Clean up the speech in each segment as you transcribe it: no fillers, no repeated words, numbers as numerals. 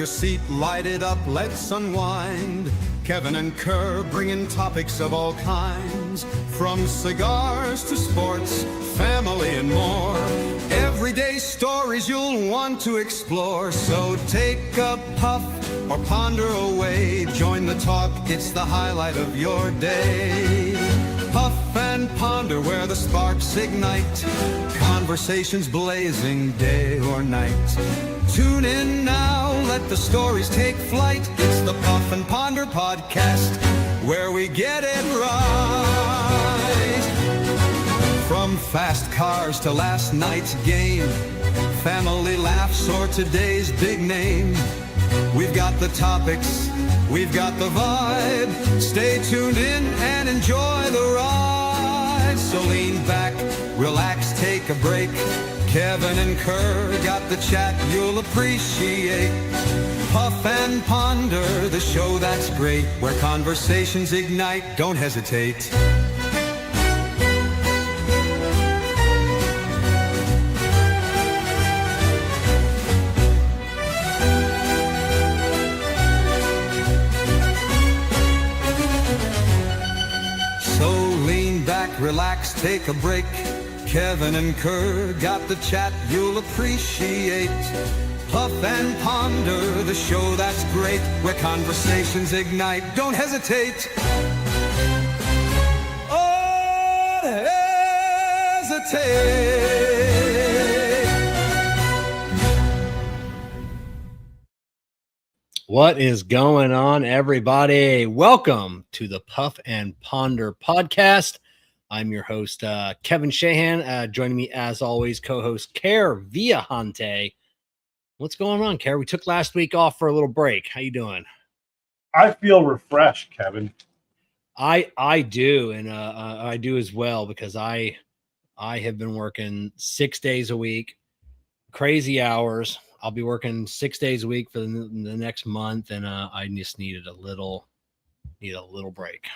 seat, light it up, let's unwind. Kevin and Kerr bringing topics of all kinds, from cigars to sports, family and more. Everyday stories you'll want to explore. So take a puff or ponder away. Join the talk, it's the highlight of your day. Puff and ponder where the sparks ignite, conversations blazing day or night. Tune in now, let the stories take flight. It's the Puff and Ponder podcast, where we get it right. From fast cars to last night's game, family laughs or today's big name. We've got the topics, we've got the vibe. Stay tuned in and enjoy the ride. So lean back, relax, take a break. Kevin and Kerr got the chat you'll appreciate. Puff and Ponder, the show that's great, where conversations ignite. Don't hesitate. Relax, take a break. Kevin and Kerr got the chat you'll appreciate. Puff and Ponder, the show that's great, where conversations ignite. Don't hesitate. Oh, hesitate. What is going on, everybody? Welcome to the Puff and Ponder podcast. I'm your host, Kevin Shahan. Joining me, as always, co-host Kerr Viajante. What's going on, Kerr? We took last week off for a little break. How you doing? I feel refreshed, Kevin. I do, and I do as well, because I have been working 6 days a week, crazy hours. I'll be working 6 days a week for the next month, and I just needed a little break.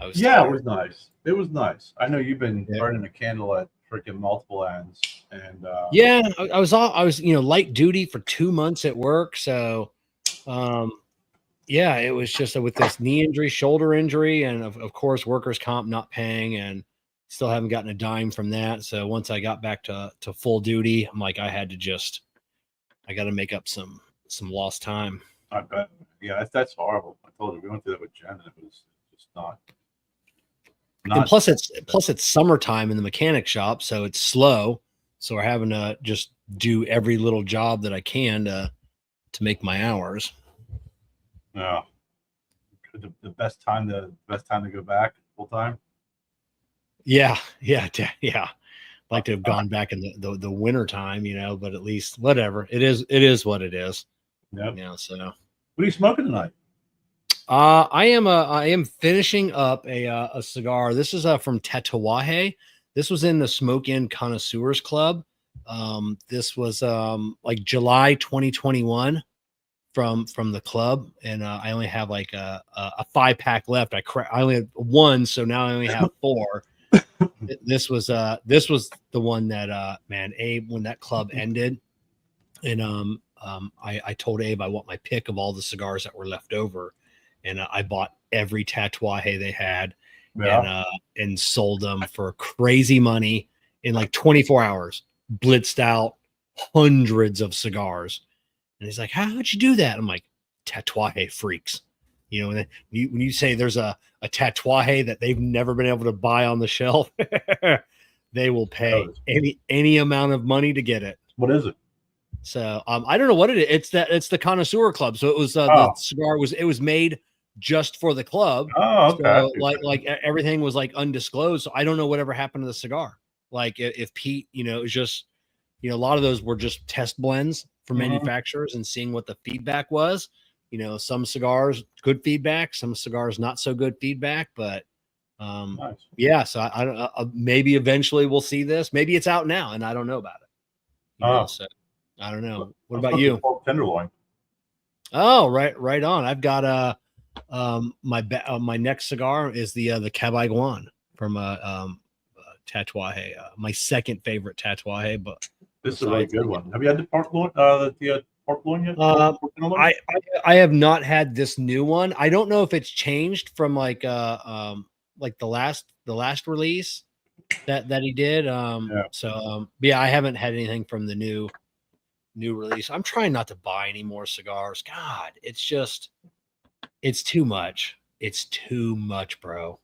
It was nice. It was nice. I know you've been burning a candle at freaking multiple ends, and I was light duty for 2 months at work. So, it was just with this knee injury, shoulder injury, and of course workers' comp not paying, and still haven't gotten a dime from that. So once I got back to full duty, I'm like, I got to make up some lost time. I bet. Yeah, that's horrible. I told you we went through that with Jen, and it was just not. And plus it's summertime in the mechanic shop, so it's slow. So we're having to just do every little job that I can to make my hours. Yeah. The best time to go back full time. Yeah. Like to have gone back in the winter time, but at least whatever. It is what it is. Yeah. So what are you smoking tonight? I am finishing up a cigar. This is from Tatuaje. This was in the Smoke In Connoisseurs Club. This was like July 2021 from the club, and I only have like a 5-pack left. I only had one, so now I only have 4. This was the one that Abe, when that club ended, and I told Abe I want my pick of all the cigars that were left over. And I bought every Tatuaje they had, and sold them for crazy money in like 24 hours. Blitzed out hundreds of cigars. And he's like, how'd you do that? I'm like, Tatuaje freaks. When you say there's a Tatuaje that they've never been able to buy on the shelf, they will pay any amount of money to get it. What is it? So I don't know what it is. It's the Connoisseur Club. So it was the cigar was made just for the club. Oh, okay. So like everything was like undisclosed. So I don't know whatever happened to the cigar. Like if Pete, it was just, a lot of those were just test blends for manufacturers and seeing what the feedback was. Some cigars, good feedback, some cigars, not so good feedback, but nice. Yeah. So I don't maybe eventually we'll see this. Maybe it's out now and I don't know about it. So I don't know. What about you? Tenderloin. Oh, right on. I've got my next cigar is the Cabaiguan from Tatuaje. My second favorite Tatuaje, but this is a really good one. Have you had the Pork loin yet? I have not had this new one. I don't know if it's changed from like the last release that he did. Yeah, I haven't had anything from the new release. I'm trying not to buy any more cigars. God, it's too much. It's too much, bro.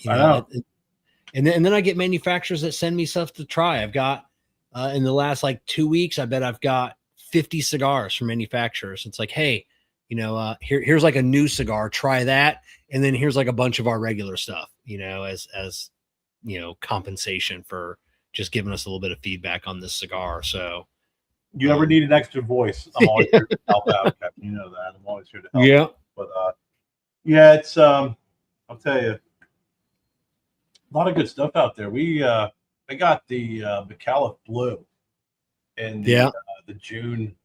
I know. And then I get manufacturers that send me stuff to try. I've got in the last like 2 weeks, I bet I've got 50 cigars from manufacturers. It's like, hey, here's like a new cigar, try that. And then here's like a bunch of our regular stuff, as compensation for just giving us a little bit of feedback on this cigar. So you ever need an extra voice, I'm always here to help out, Captain. You know that. I'm always here to help. Yeah. But yeah, it's I'll tell you, a lot of good stuff out there. I got the McAuliffe Blue in the June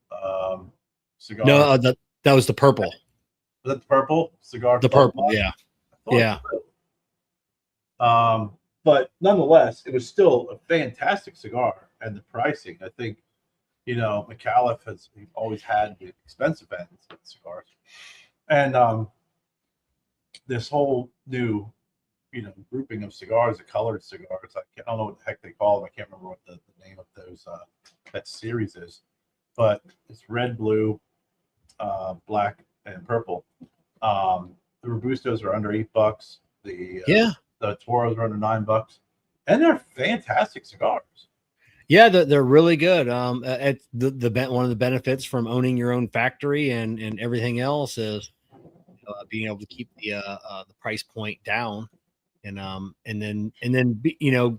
cigar. No, that was the purple. Was that the purple cigar? The purple, yeah. Yeah. But nonetheless, it was still a fantastic cigar, and the pricing, I think, McAuliffe has always had the expensive ends of cigars, and this whole new, grouping of cigars, the colored cigars. I don't know what the heck they call them. I can't remember what the name of those that series is, but it's red, blue, black, and purple. The Robustos are under $8. The Toros are under $9, and they're fantastic cigars. Yeah, they're really good. At one of the benefits from owning your own factory and everything else is being able to keep the price point down, and then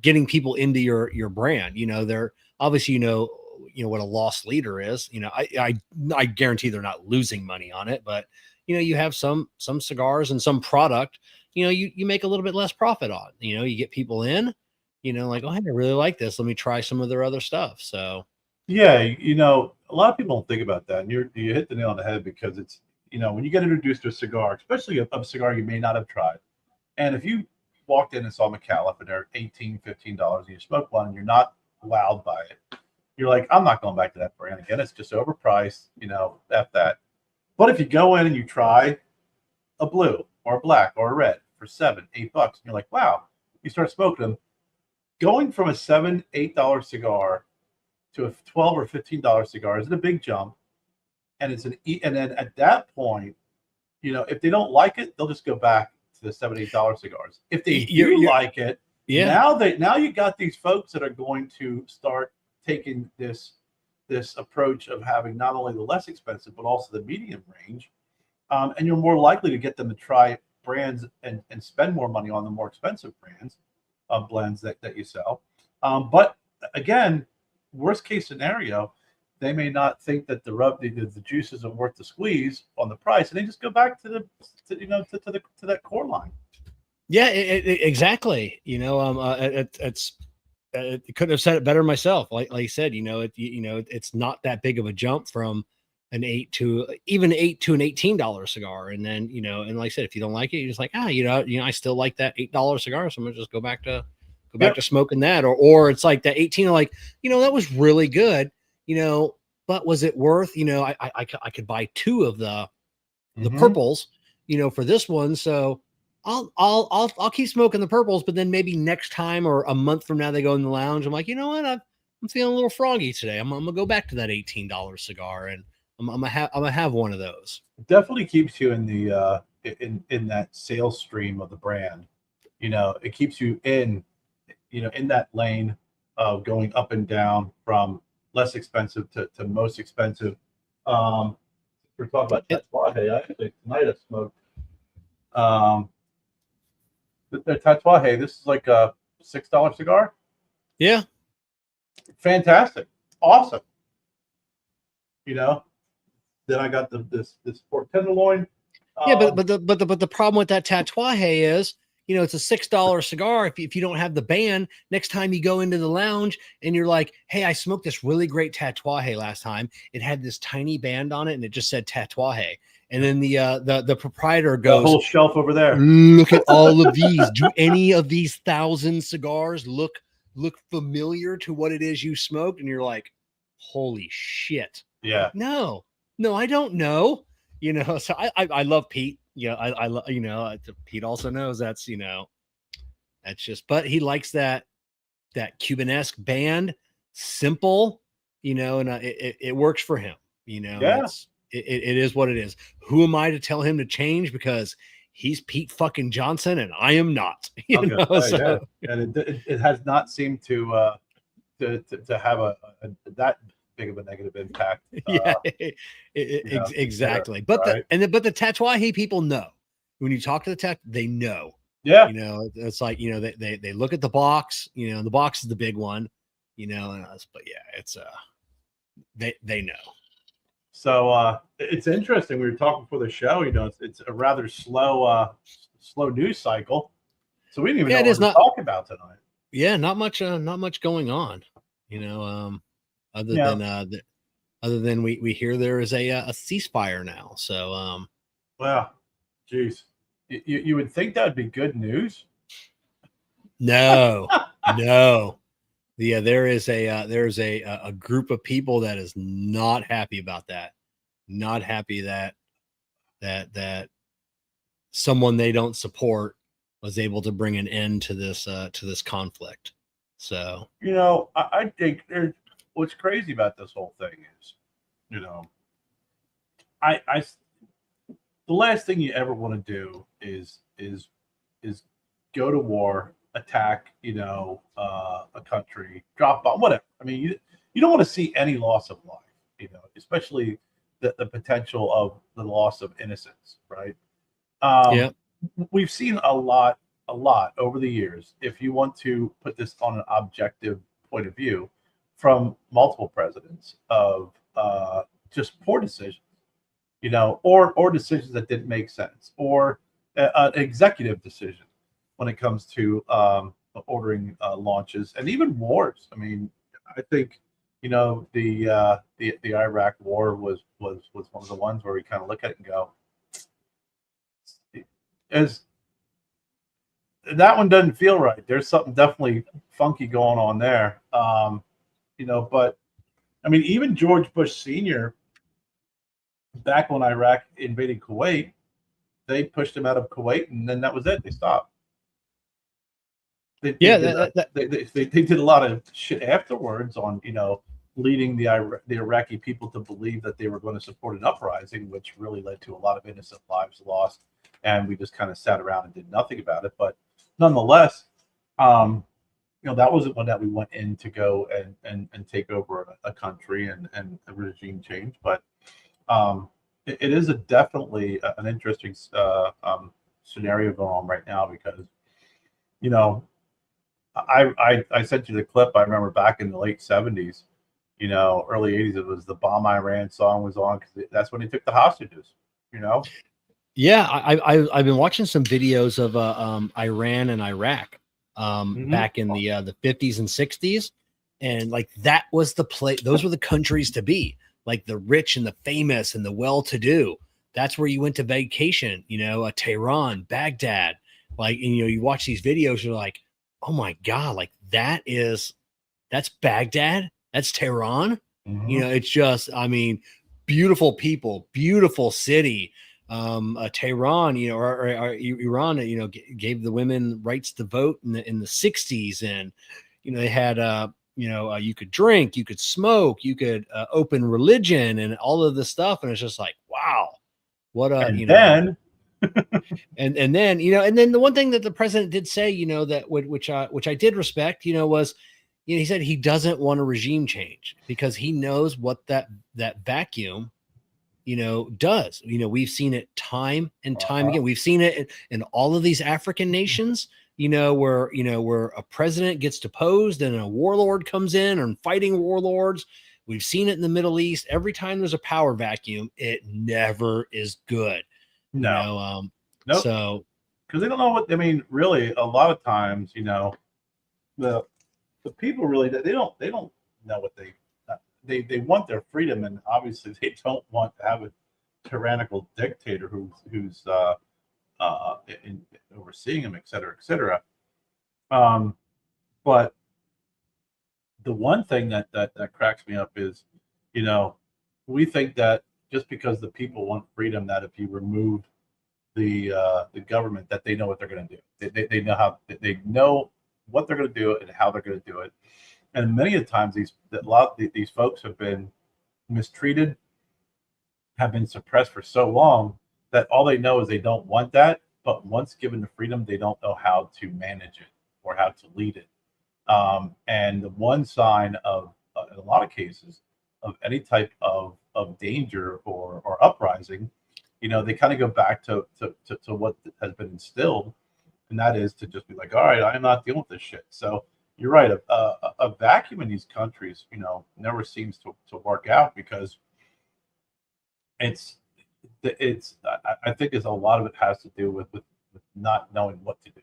getting people into your brand. They're obviously what a loss leader is. I guarantee they're not losing money on it, but you have some cigars and some product you make a little bit less profit on. You get people in, like, oh, hey, I really like this, let me try some of their other stuff. So yeah, a lot of people don't think about that, and you hit the nail on the head, because it's when you get introduced to a cigar, especially a cigar you may not have tried, and if you walked in and saw McAuliffe and they're $18, $15 and you smoke one and you're not wowed by it, you're like, I'm not going back to that brand again, it's just overpriced, F that. But if you go in and you try a blue or a black or a red for $7, $8, and you're like, wow, you start smoking them, going from a $7, $8 cigar to a $12 or $15 cigar isn't a big jump. And and then at that point, if they don't like it, they'll just go back to the $7, $8 cigars. If they like it, now you got these folks that are going to start taking this approach of having not only the less expensive but also the medium range, and you're more likely to get them to try brands and spend more money on the more expensive brands, blends that you sell. But again, worst case scenario, they may not think that the juice isn't worth the squeeze on the price, and they just go back to that core line. Yeah, exactly. It couldn't have said it better myself. Like you said, it's not that big of a jump from an $8 to an $18 cigar. And then, and like I said, if you don't like it, you're just like, I still like that $8 cigar, so I'm gonna just go back to smoking that. Or it's like that 18, like, that was really good, but was it worth, I could buy 2 of the purples, for this one. So I'll keep smoking the purples, but then maybe next time or a month from now they go in the lounge, I'm like, you know what, I'm feeling a little froggy today. I'm gonna go back to that $18 cigar, and I'm gonna have one of those. It definitely keeps you in the in that sales stream of the brand. It keeps you in that lane of going up and down from less expensive to most expensive. We're talking about Tatuaje. Actually, tonight I smoked the Tatuaje. This is like a $6 cigar. Yeah, fantastic, awesome. Then I got this pork tenderloin. Yeah, but the problem with that Tatuaje is, it's a $6 cigar. If you don't have the band, next time you go into the lounge and you're like, hey, I smoked this really great Tatuaje last time. It had this tiny band on it and it just said Tatuaje. And then the proprietor goes, the whole shelf over there. Look at all of these. Do any of these 1,000 cigars look familiar to what it is you smoked? And you're like, holy shit. Yeah. No, no, I don't know. So I love Pete. I love, Pete also knows that's, that's just, but he likes that Cuban-esque band, simple, and it works for him. Yeah. It is what it is. Who am I to tell him to change? Because he's Pete fucking Johnson and I am not. I was gonna say, yeah. So And it has not seemed to have a that big of a negative impact. yeah, There, exactly. But right? the Tatuaje people know. When you talk to the tech, they know. Yeah. It's like, they look at the box, the box is the big one, but yeah, it's they know. So it's interesting. We were talking before the show. It's a rather slow news cycle. So we didn't even Yeah, know it what is we were not. talking about tonight. Yeah, not much going on. Other Yeah. than other than we hear there is a ceasefire now. So Well, geez, you would think that would be good news. no, no. Yeah, there's a group of people that is not happy about that. Not happy that someone they don't support was able to bring an end to this conflict. So I think what's crazy about this whole thing is, I the last thing you ever want to do is go to war, attack, a country, drop bomb, whatever. I mean, you don't want to see any loss of life, especially the potential of the loss of innocence, right? yeah, We've seen a lot over the years. If you want to put this on an objective point of view, from multiple presidents of just poor decisions, or decisions that didn't make sense, or an executive decision when it comes to ordering launches and even wars. I mean, I think the Iraq War was one of the ones where we kind of look at it and go, as that one doesn't feel right. There's something definitely funky going on there. But I mean, even George Bush Sr., back when Iraq invaded Kuwait, they pushed him out of Kuwait, and then that was it. They stopped. They did a lot of shit afterwards on leading the Iraqi people to believe that they were going to support an uprising, which really led to a lot of innocent lives lost, and we just kind of sat around and did nothing about it. But nonetheless, that wasn't one that we went in to go and take over a country and a regime change. But it is definitely an interesting scenario going on right now because, I sent you the clip. I remember back in the late 70s, early 80s, it was the Bomb Iran song was on because that's when they took the hostages, Yeah, I've been watching some videos of Iran and Iraq back in the 50s and 60s, and like that was the place. Those were the countries to be, like the rich and the famous and the well-to-do. That's where you went to vacation, Tehran, Baghdad. Like, and, you watch these videos, you're like, oh my God, like that's Baghdad, that's Tehran. It's just, I mean, beautiful people, beautiful city. Tehran, or Iran, gave the women rights to vote in the 60s, and they had you could drink, you could smoke, you could open religion, and all of this stuff, and it's just like, wow, what then and then and then the one thing that the president did say, that which I did respect, was, he said he doesn't want a regime change because he knows what that vacuum does. We've seen it time and time again. We've seen it in all of these African nations, where a president gets deposed and a warlord comes in, and fighting warlords. We've seen it in the Middle East. Every time there's a power vacuum, it never is good. Nope. So, because they don't know what I mean. Really, a lot of times, the people really they don't know what they want their freedom, and obviously they don't want to have a tyrannical dictator who's overseeing them, et cetera, et cetera. But the one thing that cracks me up is, we think that just because the people want freedom, that if you remove the government, that they know what they're going to do. They know how they know what they're going to do and how they're going to do it. And many of the times, these folks have been mistreated, have been suppressed for so long that all they know is they don't want that. But once given the freedom, they don't know how to manage it or how to lead it. And the one sign of, in a lot of cases, of any type of danger or uprising, they kind of go back to what has been instilled, and that is to just be like, all right, I'm not dealing with this shit. So you're right. A vacuum in these countries, never seems to work out, because I think a lot of it has to do with not knowing what to do.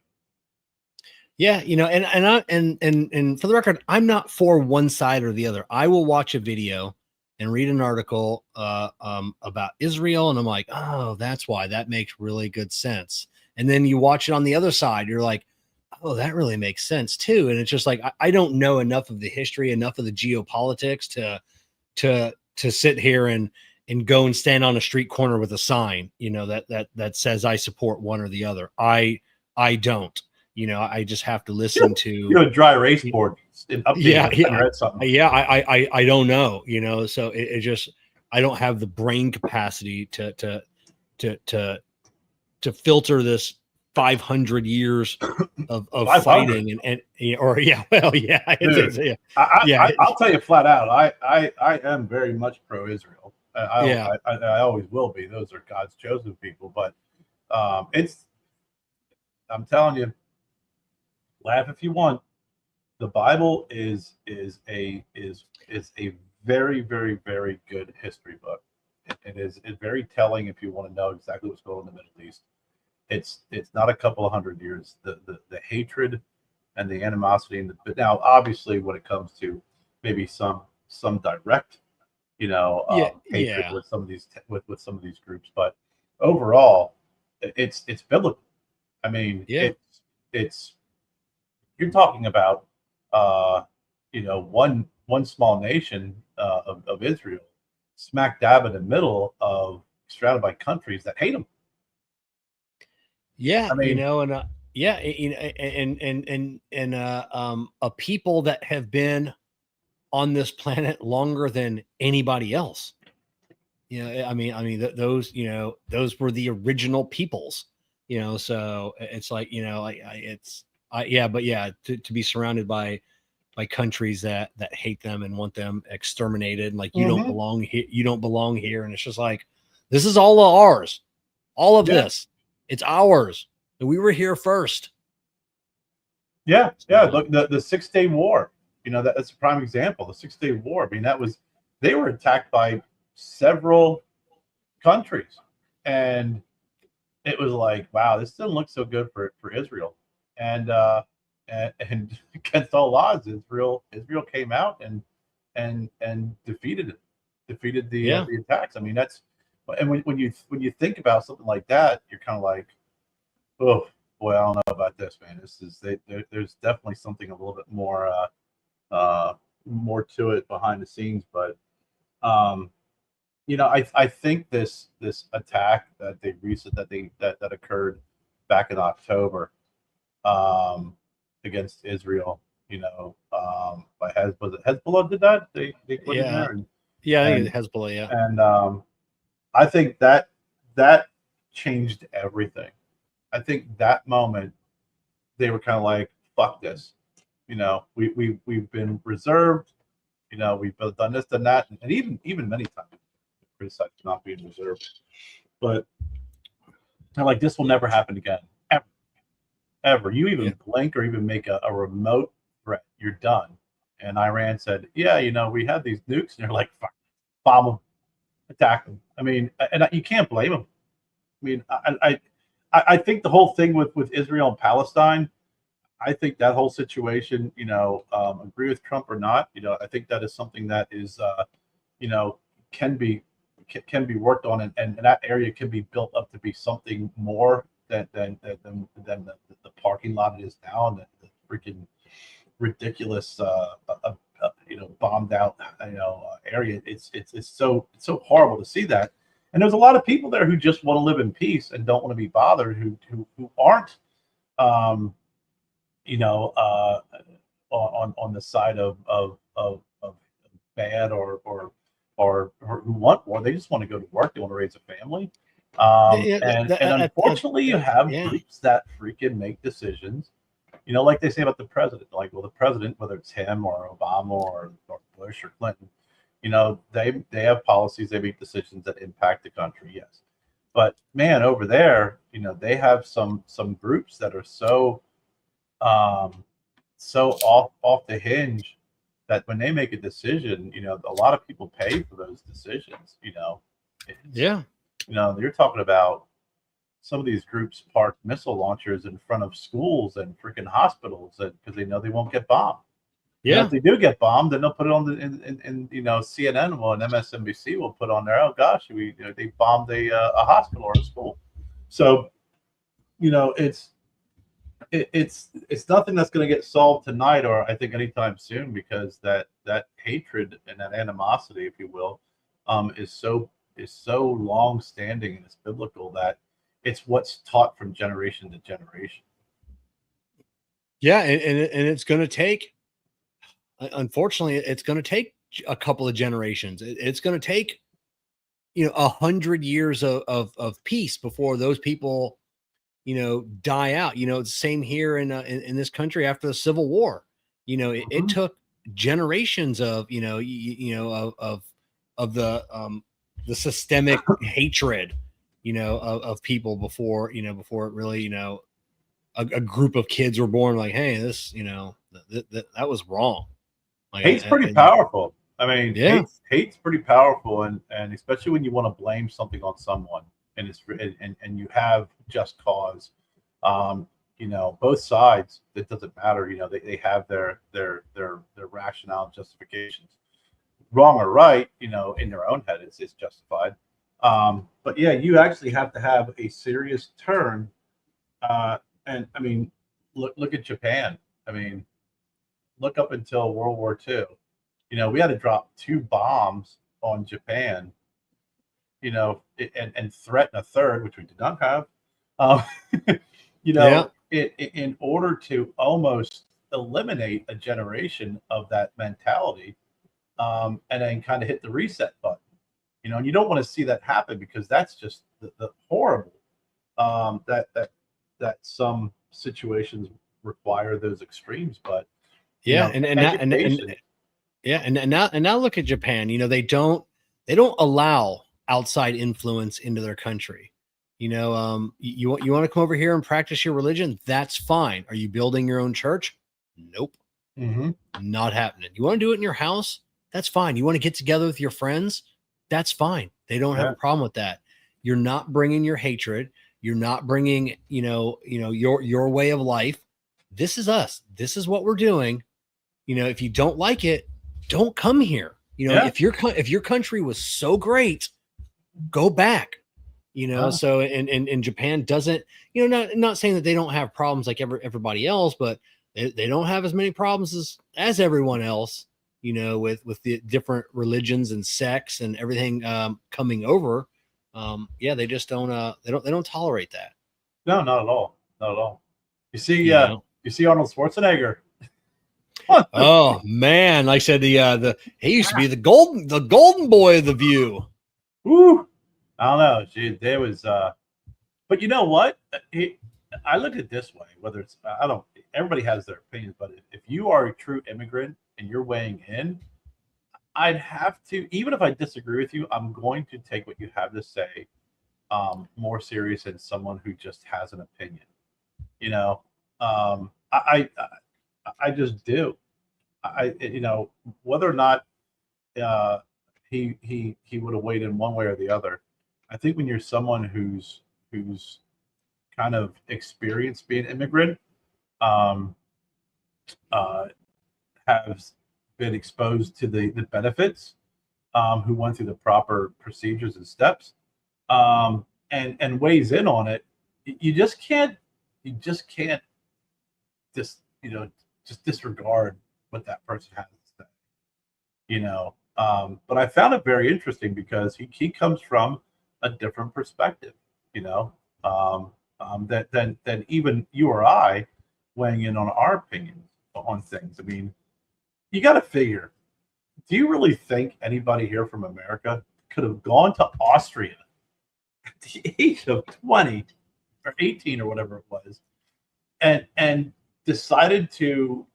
Yeah, and for the record, I'm not for one side or the other. I will watch a video and read an article about Israel, and I'm like, oh, that's why. That makes really good sense. And then you watch it on the other side, you're like, oh, that really makes sense too. And it's just like I don't know enough of the history, enough of the geopolitics to sit here and go and stand on a street corner with a sign, that says I support one or the other. I don't. I just have to listen to a dry erase board and update. Yeah, read something. Yeah, I don't know, so it just, I don't have the brain capacity to filter this 500 years of 500. Fighting and yeah, well, yeah, Dude, I'll tell you flat out, I am very much pro-Israel. I always will be. Those are God's chosen people, but I'm telling you, laugh if you want. The Bible is a very, very, very good history book. It's very telling if you want to know exactly what's going on in the Middle East. It's not a couple of hundred years. The hatred and the animosity, but now obviously when it comes to maybe some direct, hatred with some of these with some of these groups, but overall, it's biblical. I mean, it's you're talking about one small nation of Israel, smack dab in the middle of surrounded by countries that hate them. Yeah, I mean, and a people that have been on this planet longer than anybody else. Those were the original peoples. So it's like, to be surrounded by countries that hate them and want them exterminated, like you don't belong here, and it's just like, this is all ours, all of this, it's ours, and we were here first. Look, the 6 Day War, that's a prime example. The 6 Day War, I mean, they were attacked by several countries, and it was like, wow, this doesn't look so good for Israel. And against all odds, Israel came out and defeated the attacks. I mean, and when you think about something like that, you're kind of like, oh boy, I don't know about this, man. There's definitely something a little bit more to it behind the scenes, but I think this attack that occurred back in October against Israel, by Hezbollah did that. They put in there, I think Hezbollah, and I think that changed everything. I think that moment they were kind of like, fuck this, we've been reserved, we've done this, done that, and even many times criticized for not being reserved, but they're like, this will never happen again, ever. You even blink or even make a remote threat, you're done. And Iran said, we have these nukes, and they're like, fuck, bomb them, attack them. I mean, and you can't blame them. I mean, I think the whole thing with Israel and Palestine, I think that whole situation, agree with Trump or not, I think that is something that is, can be worked on, and that area can be built up to be something more than the parking lot it is now, and the freaking ridiculous, bombed out, area. It's so horrible to see that. And there's a lot of people there who just want to live in peace and don't want to be bothered, who aren't, um, you know, uh, on the side of bad or who want war. They just want to go to work. They want to raise a family. Yeah, And unfortunately, you have yeah. groups that freaking make decisions. Like they say about the president. Like, well, the president, whether it's him or Obama or Bush or Clinton, they have policies. They make decisions that impact the country. Yes, but man, over there, they have some groups that are um, so off the hinge that when they make a decision, a lot of people pay for those decisions. Yeah. You're talking about some of these groups park missile launchers in front of schools and freaking hospitals because they know they won't get bombed. Yeah. If they do get bombed, then they'll put it on in CNN and MSNBC will put on there. Oh gosh, they bombed a hospital or a school. So it's nothing that's going to get solved tonight or I think anytime soon because that hatred and that animosity, if you will, is so long standing and it's biblical that it's what's taught from generation to generation. Yeah, and it's going to take, unfortunately, it's going to take a couple of generations. It's going to take 100 years of peace before those people die out. It's the same here in this country after the Civil War. It took generations of of the systemic hatred of people before it really a group of kids were born like, hey, this that was wrong. Like, hate's pretty powerful. I mean, yeah, hate's pretty powerful, and especially when you want to blame something on someone, and it's and you have just cause. Both sides. It doesn't matter. They have their rationale justifications, wrong or right. In their own head, it's justified. But yeah, you actually have to have a serious turn. And I mean, look at Japan. I mean, look up until World War II. We had to drop 2 bombs on Japan. And threaten a third, which we did not have. Yeah. In order to almost eliminate a generation of that mentality, and then kind of hit the reset button. And you don't want to see that happen because that's just the horrible. That some situations require those extremes, but yeah, and now look at Japan. They don't allow outside influence into their country. You want to come over here and practice your religion? That's fine. Are you building your own church? Nope. Not happening. You want to do it in your house? That's fine. You want to get together with your friends? That's fine. They don't have a problem with that. You're not bringing your hatred. You're not bringing, your way of life. This is us. This is what we're doing. If you don't like it, don't come here. If your country was so great, go back. So and Japan doesn't, not saying that they don't have problems like everybody else, but they don't have as many problems as everyone else, with the different religions and sects and everything coming over. They just don't they don't tolerate that. No, not at all. Not at all. You see Arnold Schwarzenegger. Oh man, like I said, he used to be the golden boy of The View. Woo! I don't know. Gee, there was but you know what? I look at it this way, whether it's everybody has their opinions, but if you are a true immigrant and you're weighing in, I'd have to, even if I disagree with you, I'm going to take what you have to say more serious than someone who just has an opinion. I just do. Whether or not he would have weighed in one way or the other. I think when you're someone who's kind of experienced being an immigrant, has been exposed to the benefits, who went through the proper procedures and steps, and weighs in on it, you just can't just disregard what that person has to say. But I found it very interesting because he comes from a different perspective, than even you or I weighing in on our opinions on things. I mean, you got to figure. Do you really think anybody here from America could have gone to Austria at the age of 20 or 18 or whatever it was, and decided to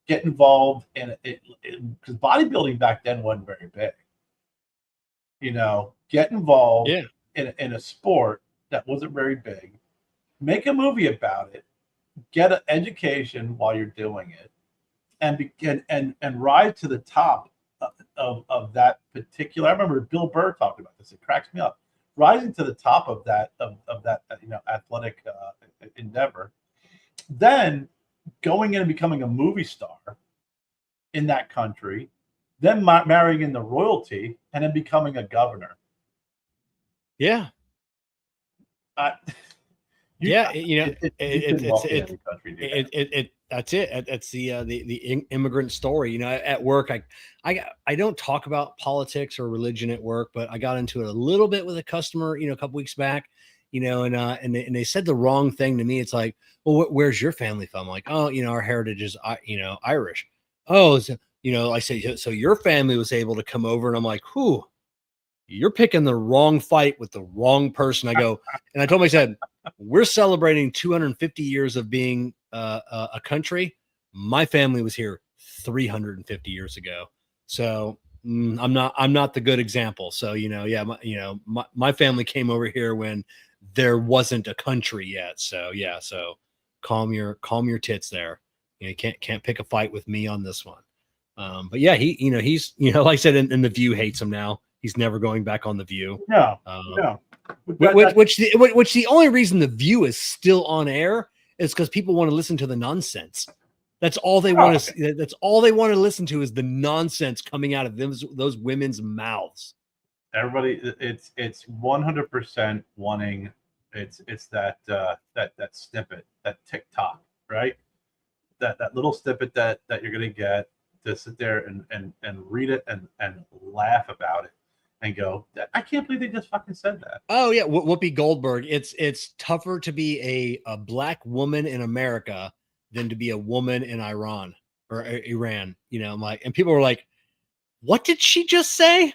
get involved in it? Because bodybuilding back then wasn't very big. Get involved Yeah. in a sport that wasn't very big, make a movie about it, get an education while you're doing it, and begin and rise to the top of that particular. I remember Bill Burr talking about this. It cracks me up. Rising to the top of that athletic endeavor, then going in and becoming a movie star in that country, then marrying in the royalty, and then becoming a governor. Yeah. That's it. That's the immigrant story. At work, I don't talk about politics or religion at work, but I got into it a little bit with a customer, a couple weeks back, and they said the wrong thing to me. It's like, well, where's your family from? I'm like, oh, our heritage is, Irish. Oh, so, I say, so your family was able to come over, and I'm like, whew, you're picking the wrong fight with the wrong person. I go, and I told him, I said, we're celebrating 250 years of being a country. My family was here 350 years ago. So I'm not the good example. So, my family came over here when there wasn't a country yet. So yeah. So calm your tits there. You can't pick a fight with me on this one. But yeah, he's, like I said, in The View hates him now. He's never going back on The View. No. Which the only reason The View is still on air is because people want to listen to the nonsense. That's all they want to. That's all they want to listen to is the nonsense coming out of those women's mouths. Everybody, it's 100% wanting. It's that snippet, that TikTok, right? That little snippet that you're gonna get to sit there and read it and laugh about it. And go, I can't believe they just fucking said that. Oh yeah, Whoopi Goldberg. It's tougher to be a black woman in America than to be a woman in Iran or Iran. I'm like, and people were like, "What did she just say?"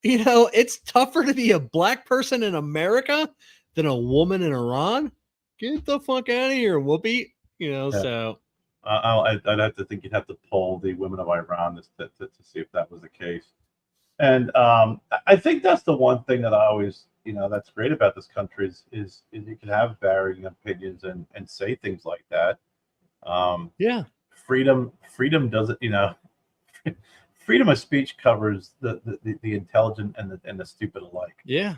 It's tougher to be a black person in America than a woman in Iran. Get the fuck out of here, Whoopi. Yeah. So I'd have to think you'd have to poll the women of Iran to see if that was the case. And I think that's the one thing that I always, that's great about this country is you can have varying opinions and say things like that. Yeah. Freedom doesn't, freedom of speech covers the intelligent and the stupid alike. Yeah.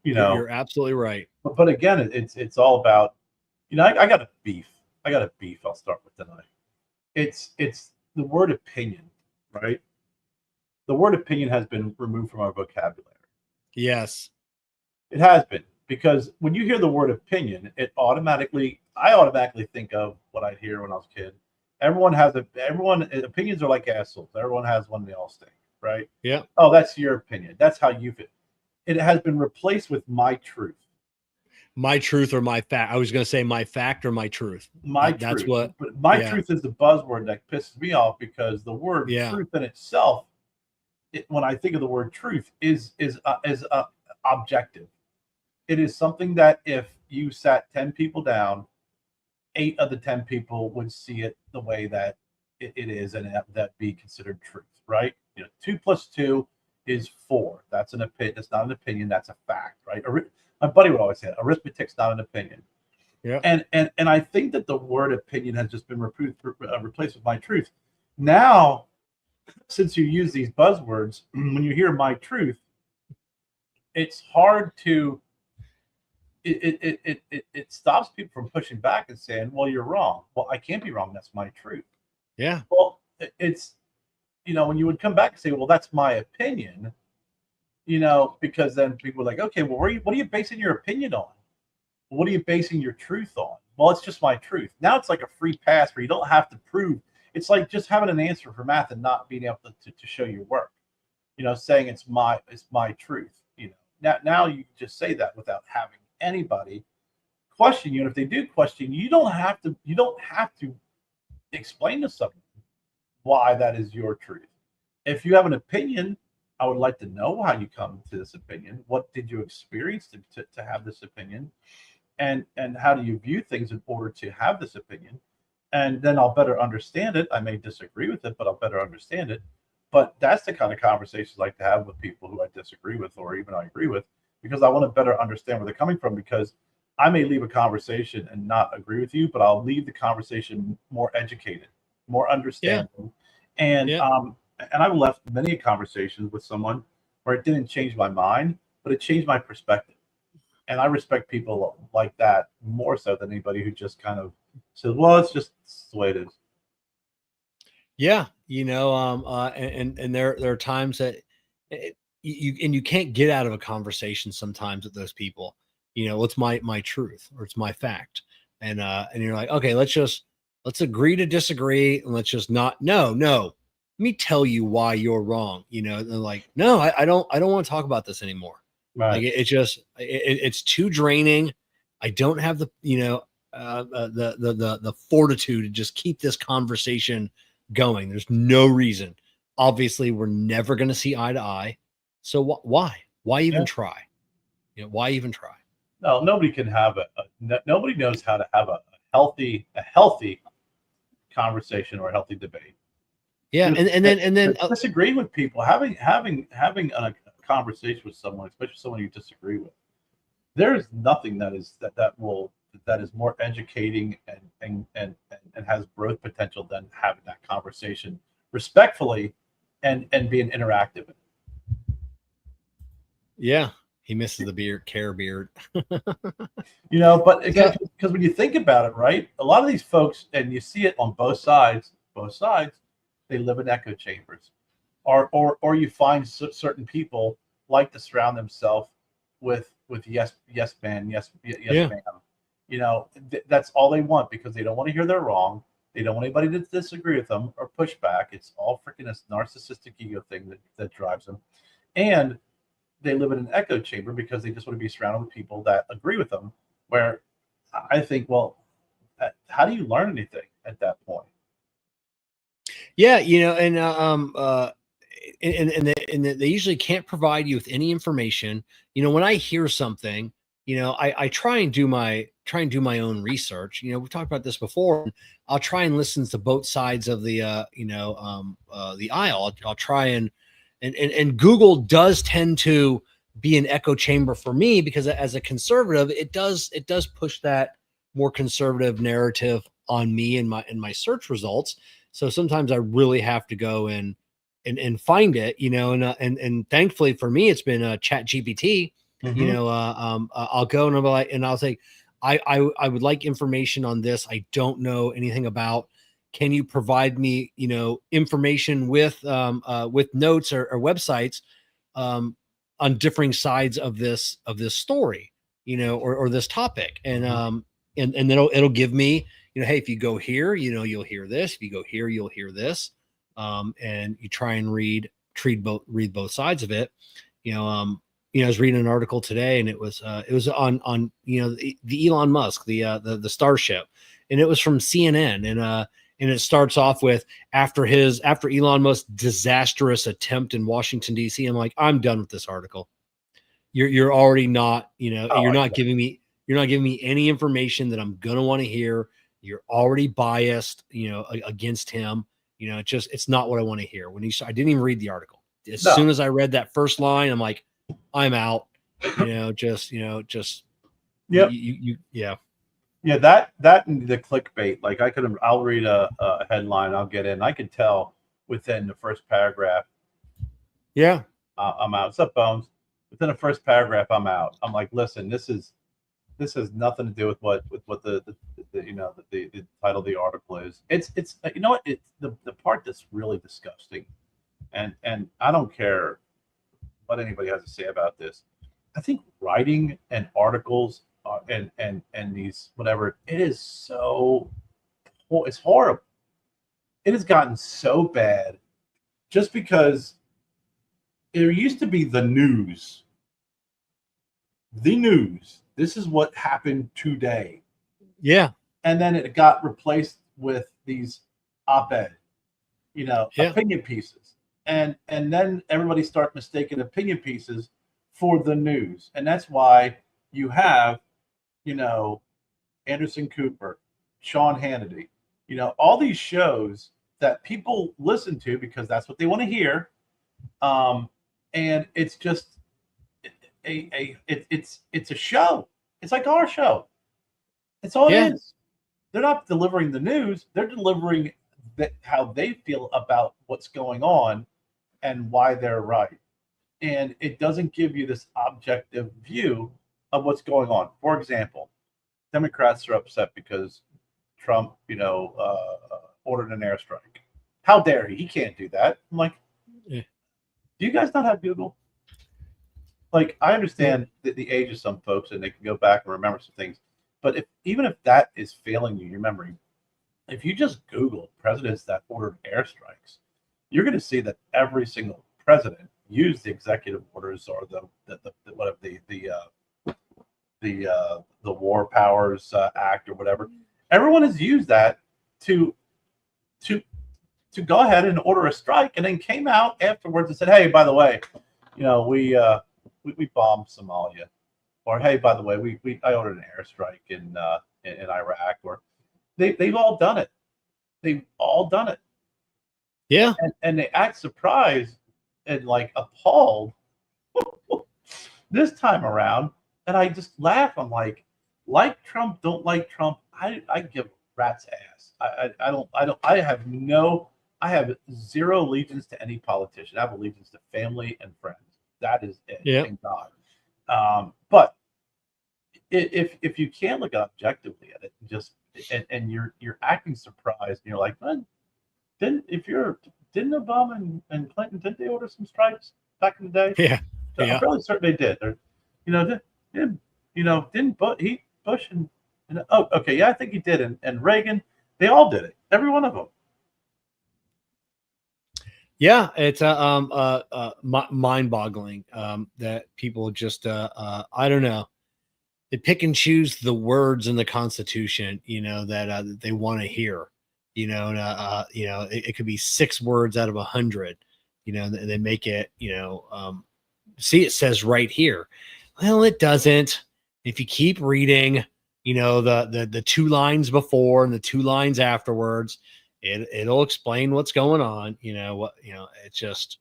You're absolutely right. But again, it's all about, I got a beef. I'll start with tonight. It's the word opinion, right? The word opinion has been removed from our vocabulary. Yes. It has been, because when you hear the word opinion, I automatically think of what I hear when I was a kid. Opinions are like assholes. Everyone has one, they all stink, right? Yeah. Oh, that's your opinion. That's how you feel. It has been replaced with my truth. My truth or my fact. I was going to say my fact or my truth. That's what. But my truth is the buzzword that pisses me off, because the word truth in itself, when I think of the word truth, is objective. It is something that if you sat 10 people down, 8 of the 10 people would see it the way that it is, and that be considered truth, right? 2 plus 2 is 4. That's an opinion. That's not an opinion. That's a fact, right? My buddy would always say, arithmetic's not an opinion. Yeah. And I think that the word opinion has just been replaced with my truth. Now, since you use these buzzwords, when you hear my truth, it's hard to. It stops people from pushing back and saying, "Well, you're wrong." Well, I can't be wrong. That's my truth. Yeah. Well, it's when you would come back and say, "Well, that's my opinion," because then people are like, "Okay, well, what are you basing your opinion on? What are you basing your truth on?" Well, it's just my truth. Now it's like a free pass where you don't have to prove It's like just having an answer for math and not being able to show your work. Saying it's my truth. Now you just say that without having anybody question you. And if they do question you, you don't have to explain to someone why that is your truth. If you have an opinion, I would like to know how you come to this opinion. What did you experience to have this opinion? And how do you view things in order to have this opinion? And then I'll better understand it. I may disagree with it, but I'll better understand it. But that's the kind of conversations I like to have with people who I disagree with or even I agree with, because I want to better understand where they're coming from. Because I may leave a conversation and not agree with you, but I'll leave the conversation more educated, more understanding. And I've left many conversations with someone where it didn't change my mind, but it changed my perspective. And I respect people like that more so than anybody who just kind of says, "Well, it's just the way it is." Yeah, and there are times that you can't get out of a conversation sometimes with those people. What's my truth or it's my fact, and you're like, okay, let's agree to disagree, and let's just not. No, let me tell you why you're wrong. They're like, no, I don't want to talk about this anymore. Right. Like it's too draining. I don't have the fortitude to just keep this conversation going. There's no reason. Obviously, we're never going to see eye to eye. So why even try? Why even try? No, nobody can have nobody knows how to have a healthy conversation or a healthy debate. Yeah, and then disagreeing with people, having a conversation with someone, especially someone you disagree with. There is nothing that is more educating and has growth potential than having that conversation respectfully and being interactive. Yeah, he misses the Kerr beard. But because when you think about it, right, a lot of these folks, and you see it on both sides, they live in echo chambers, or you find certain people like to surround themselves with yes man. That's all they want, because they don't want to hear they're wrong. They don't want anybody to disagree with them or push back. It's all freaking this narcissistic ego thing that drives them. And they live in an echo chamber because they just want to be surrounded with people that agree with them, where I think, well, how do you learn anything at that point? Yeah, and they usually can't provide you with any information. When I hear something, I try and do my own research. We've talked about this before. I'll try and listen to both sides of the the aisle. I'll try and Google does tend to be an echo chamber for me, because as a conservative, it does push that more conservative narrative on me in my search results. So sometimes I really have to go and find it, and thankfully for me, it's been Chat GPT. Mm-hmm. I'll go and I'll say, I would like information on this. I don't know anything about. Can you provide me, information with notes or websites on differing sides of this story, or this topic, and then it'll give me, hey, if you go here, you'll hear this. If you go here, you'll hear this, and you try and read both sides of it. I was reading an article today, and it was on the Elon Musk, the Starship, and it was from CNN, and it starts off with after Elon Musk's disastrous attempt in Washington D.C. I'm like, I'm done with this article. You're already not, you're not giving me any information that I'm gonna want to hear. You're already biased, against him. It's not what I want to hear. I didn't even read the article. As soon as I read that first line, I'm like, I'm out. Yep. Yeah, that and the clickbait. Like I'll read a headline, I'll get in. I can tell within the first paragraph. Yeah, I'm out. What's up, Bones? Within the first paragraph, I'm out. I'm like, listen, this has nothing to do with what the title of the article is. It's what it's the part that's really disgusting, and I don't care what anybody has to say about this. I think writing and articles and these whatever, it is so, it's horrible. it has gotten so bad just because there used to be the news. The news. This is what happened today. Yeah. And then it got replaced with these op-ed, Yeah. opinion pieces. And then everybody start mistaking opinion pieces for the news. And that's why you have, Anderson Cooper, Sean Hannity, all these shows that people listen to because that's what they want to hear. And it's just it's a show. It's like our show. It's all Yeah. it is. They're not delivering the news. They're delivering how they feel about what's going on and why they're right. And it doesn't give you this objective view of what's going on. For example, Democrats are upset because Trump, ordered an airstrike. How dare he? He can't do that. I'm like, Yeah. do you guys not have Google? Like, I understand the age of some folks and they can go back and remember some things. But even if that is failing you, your memory, if you just Google presidents that ordered airstrikes, you're going to see that every single president used the executive orders or the War Powers Act or whatever. Everyone has used that to go ahead and order a strike, and then came out afterwards and said, "Hey, by the way, we bombed Somalia," or "Hey, by the way, I ordered an airstrike in Iraq," or they've all done it. They've all done it. Yeah. And they act surprised and like appalled this time around. And I just laugh. I'm like Trump, don't like Trump. I give rat's ass. I have zero allegiance to any politician. I have allegiance to family and friends. That is it. Yeah. Thank God. But if you can't look objectively at it, just and you're acting surprised, and you're like, man, didn't Obama and Clinton, didn't they order some strikes back in the day? Yeah. So I'm fairly certain they did. Didn't Bush and oh, okay, yeah, I think he did, and Reagan, they all did it, every one of them. Yeah, it's mind-boggling that people just I don't know. They pick and choose the words in the Constitution, that they want to hear. It could be 6 words out of 100. And they make it. See, it says right here. Well, it doesn't. If you keep reading, the 2 lines before and the 2 lines afterwards, it'll explain what's going on. It's just,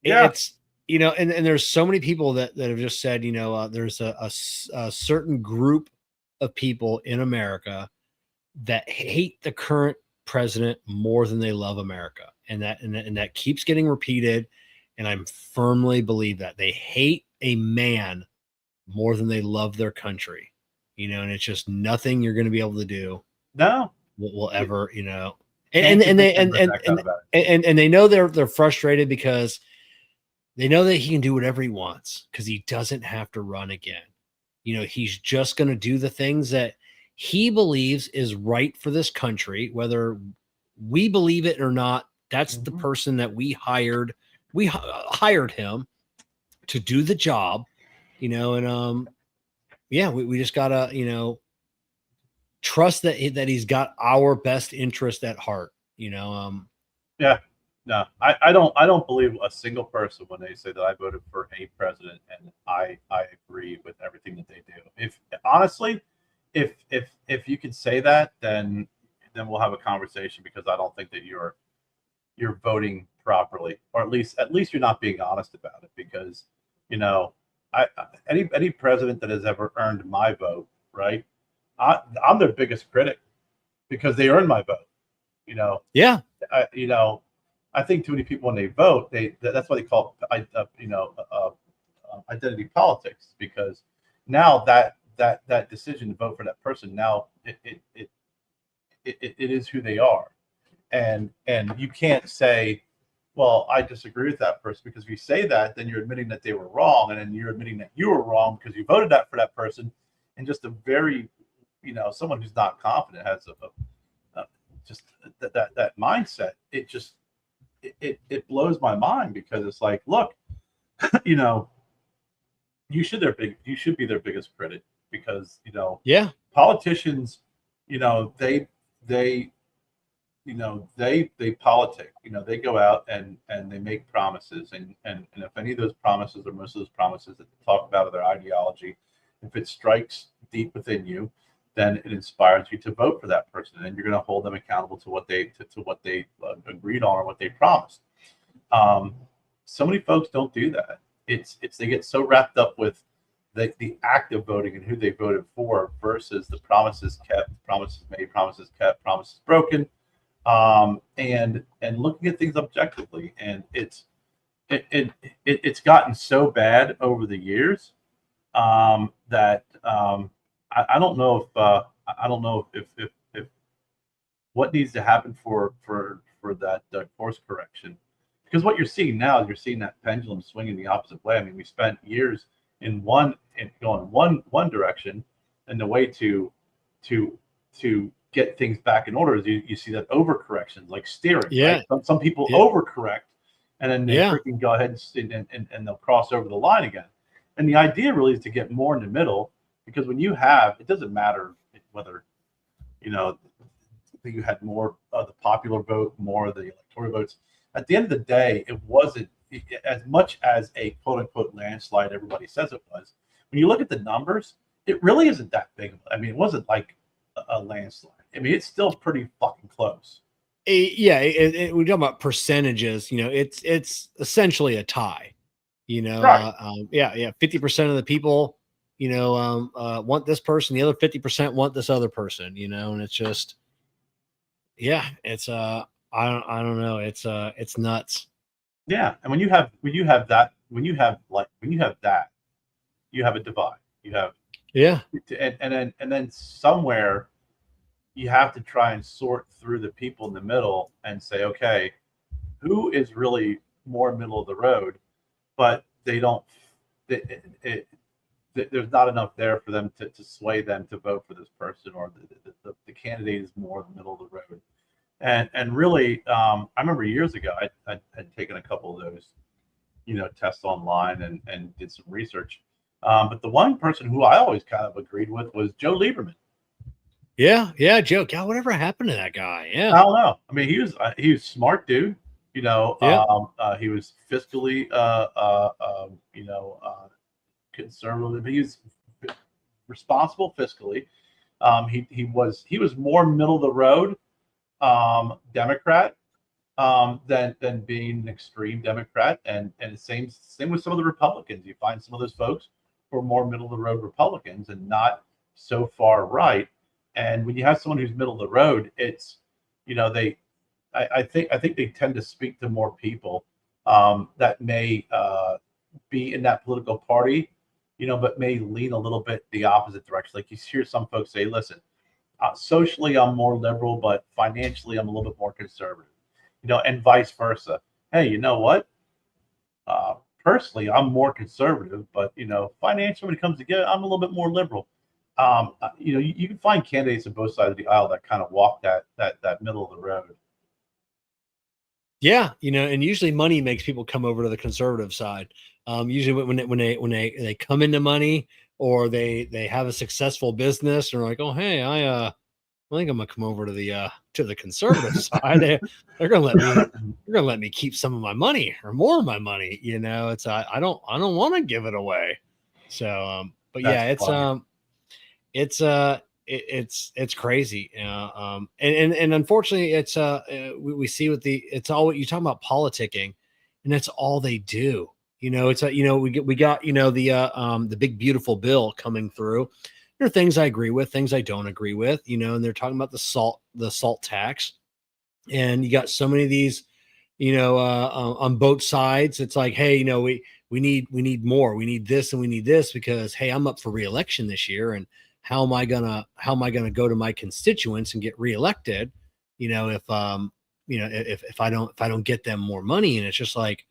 it's, and there's so many people that have just said, there's a certain group of people in America that hate the current president more than they love America. And that keeps getting repeated. And I firmly believe that they hate a man more than they love their country, and it's just nothing you're going to be able to do. No, will ever, and they know they're frustrated because they know that he can do whatever he wants because he doesn't have to run again. He's just going to do the things that he believes is right for this country, whether we believe it or not. That's the person that we hired. We hired him to do the job, we just gotta, trust that he's got our best interest at heart, Yeah, no, I don't believe a single person when they say that I voted for a president and I agree with everything that they do. If honestly, if you can say that, then we'll have a conversation, because I don't think that you're voting properly, or at least you're not being honest about it, because any president that has ever earned my vote, right? I'm their biggest critic because they earned my vote. Yeah. I think too many people, when they vote, that's why they call it, identity politics, because now that decision to vote for that person, now it is who they are, and you can't say, well, I disagree with that person, because if you say that, then you're admitting that they were wrong, and then you're admitting that you were wrong because you voted for that person. And just a very, someone who's not confident has just that mindset, it blows my mind, because it's like, look, you know, you should be their biggest critic, because, you know, Yeah. politicians, you know, they they politic, you know, they go out and they make promises, and if any of those promises, or most of those promises that they talk about, are their ideology, if it strikes deep within you, then it inspires you to vote for that person, and you're going to hold them accountable to what they agreed on, or what they promised. um, so many folks don't do that. It's they get so wrapped up with the act of voting and who they voted for, versus the promises kept, promises made, promises kept, promises broken, and looking at things objectively. And it's gotten so bad over the years, that I don't know if if what needs to happen for that course correction. Because what you're seeing now is, you're seeing that pendulum swinging the opposite way. I mean, we spent years going one direction, and the way to get things back in order is, you see that overcorrection, like steering. Yeah. Right? Some people Yeah. overcorrect, and then they Yeah. freaking go ahead and they'll cross over the line again. And the idea really is to get more in the middle, because when you have, it doesn't matter whether, you know, you had more of the popular vote, more of the electoral votes. At the end of the day, it wasn't as much as a quote unquote landslide everybody says it was. When you look at the numbers, it really isn't that big. I mean, it wasn't like a landslide. I mean, it's still pretty fucking close. Yeah, we talk about percentages. You know, it's essentially a tie. You know, Right. 50% of the people, you know, want this person. The other 50% want this other person. You know, and it's just, yeah, it's I don't know. It's nuts. Yeah, and when you have that, you have that, you have a divide. You have, Yeah, and then somewhere you have to try and sort through the people in the middle and say, okay, who is really more middle of the road, but they don't. There's not enough there for them to sway them to vote for this person, or the candidate is more the middle of the road. And really, I remember years ago, I had taken a couple of those, you know, tests online, and did some research. But the one person who I always kind of agreed with was Joe Lieberman. yeah, Joe. God, whatever happened to that guy? I Yeah, don't know. I mean, he was a smart dude. You know, Yeah. he was fiscally, conservative. He was responsible fiscally. He was more middle of the road, Democrat, than being an extreme Democrat. And same with some of the Republicans. You find some of those folks who are more middle of the road Republicans, and not so far right. And when you have someone who's middle of the road, it's, you know, I think they tend to speak to more people, that may be in that political party, you know, but may lean a little bit the opposite direction. Like, you hear some folks say, listen, socially I'm more liberal, but financially I'm a little bit more conservative, you know, and vice versa. Hey, you know what? Personally, I'm more conservative, but, you know, financially, when it comes together, I'm a little bit more liberal. You know, you can find candidates on both sides of the aisle that kind of walk that middle of the road. Yeah, you know, and usually money makes people come over to the conservative side. Usually when they come into money, or they have a successful business, and they're like, oh hey, I think I'm gonna come over to the conservative side. They're gonna let me keep some of my money, or more of my money. You know, it's I don't want to give it away. So, but yeah, That's funny. it's crazy. And unfortunately, it's we see with it's all you talking about politicking, and that's all they do. You know, it's you know, we got, you know, the big beautiful bill coming through. There are things I agree with, things I don't agree with, you know, and they're talking about the salt tax. And you got so many of these, you know, on both sides. It's like, hey, you know, we need more, we need this, and we need this, because hey, I'm up for reelection this year, and how am I gonna go to my constituents and get reelected, you know, if if I don't get them more money. And it's just like,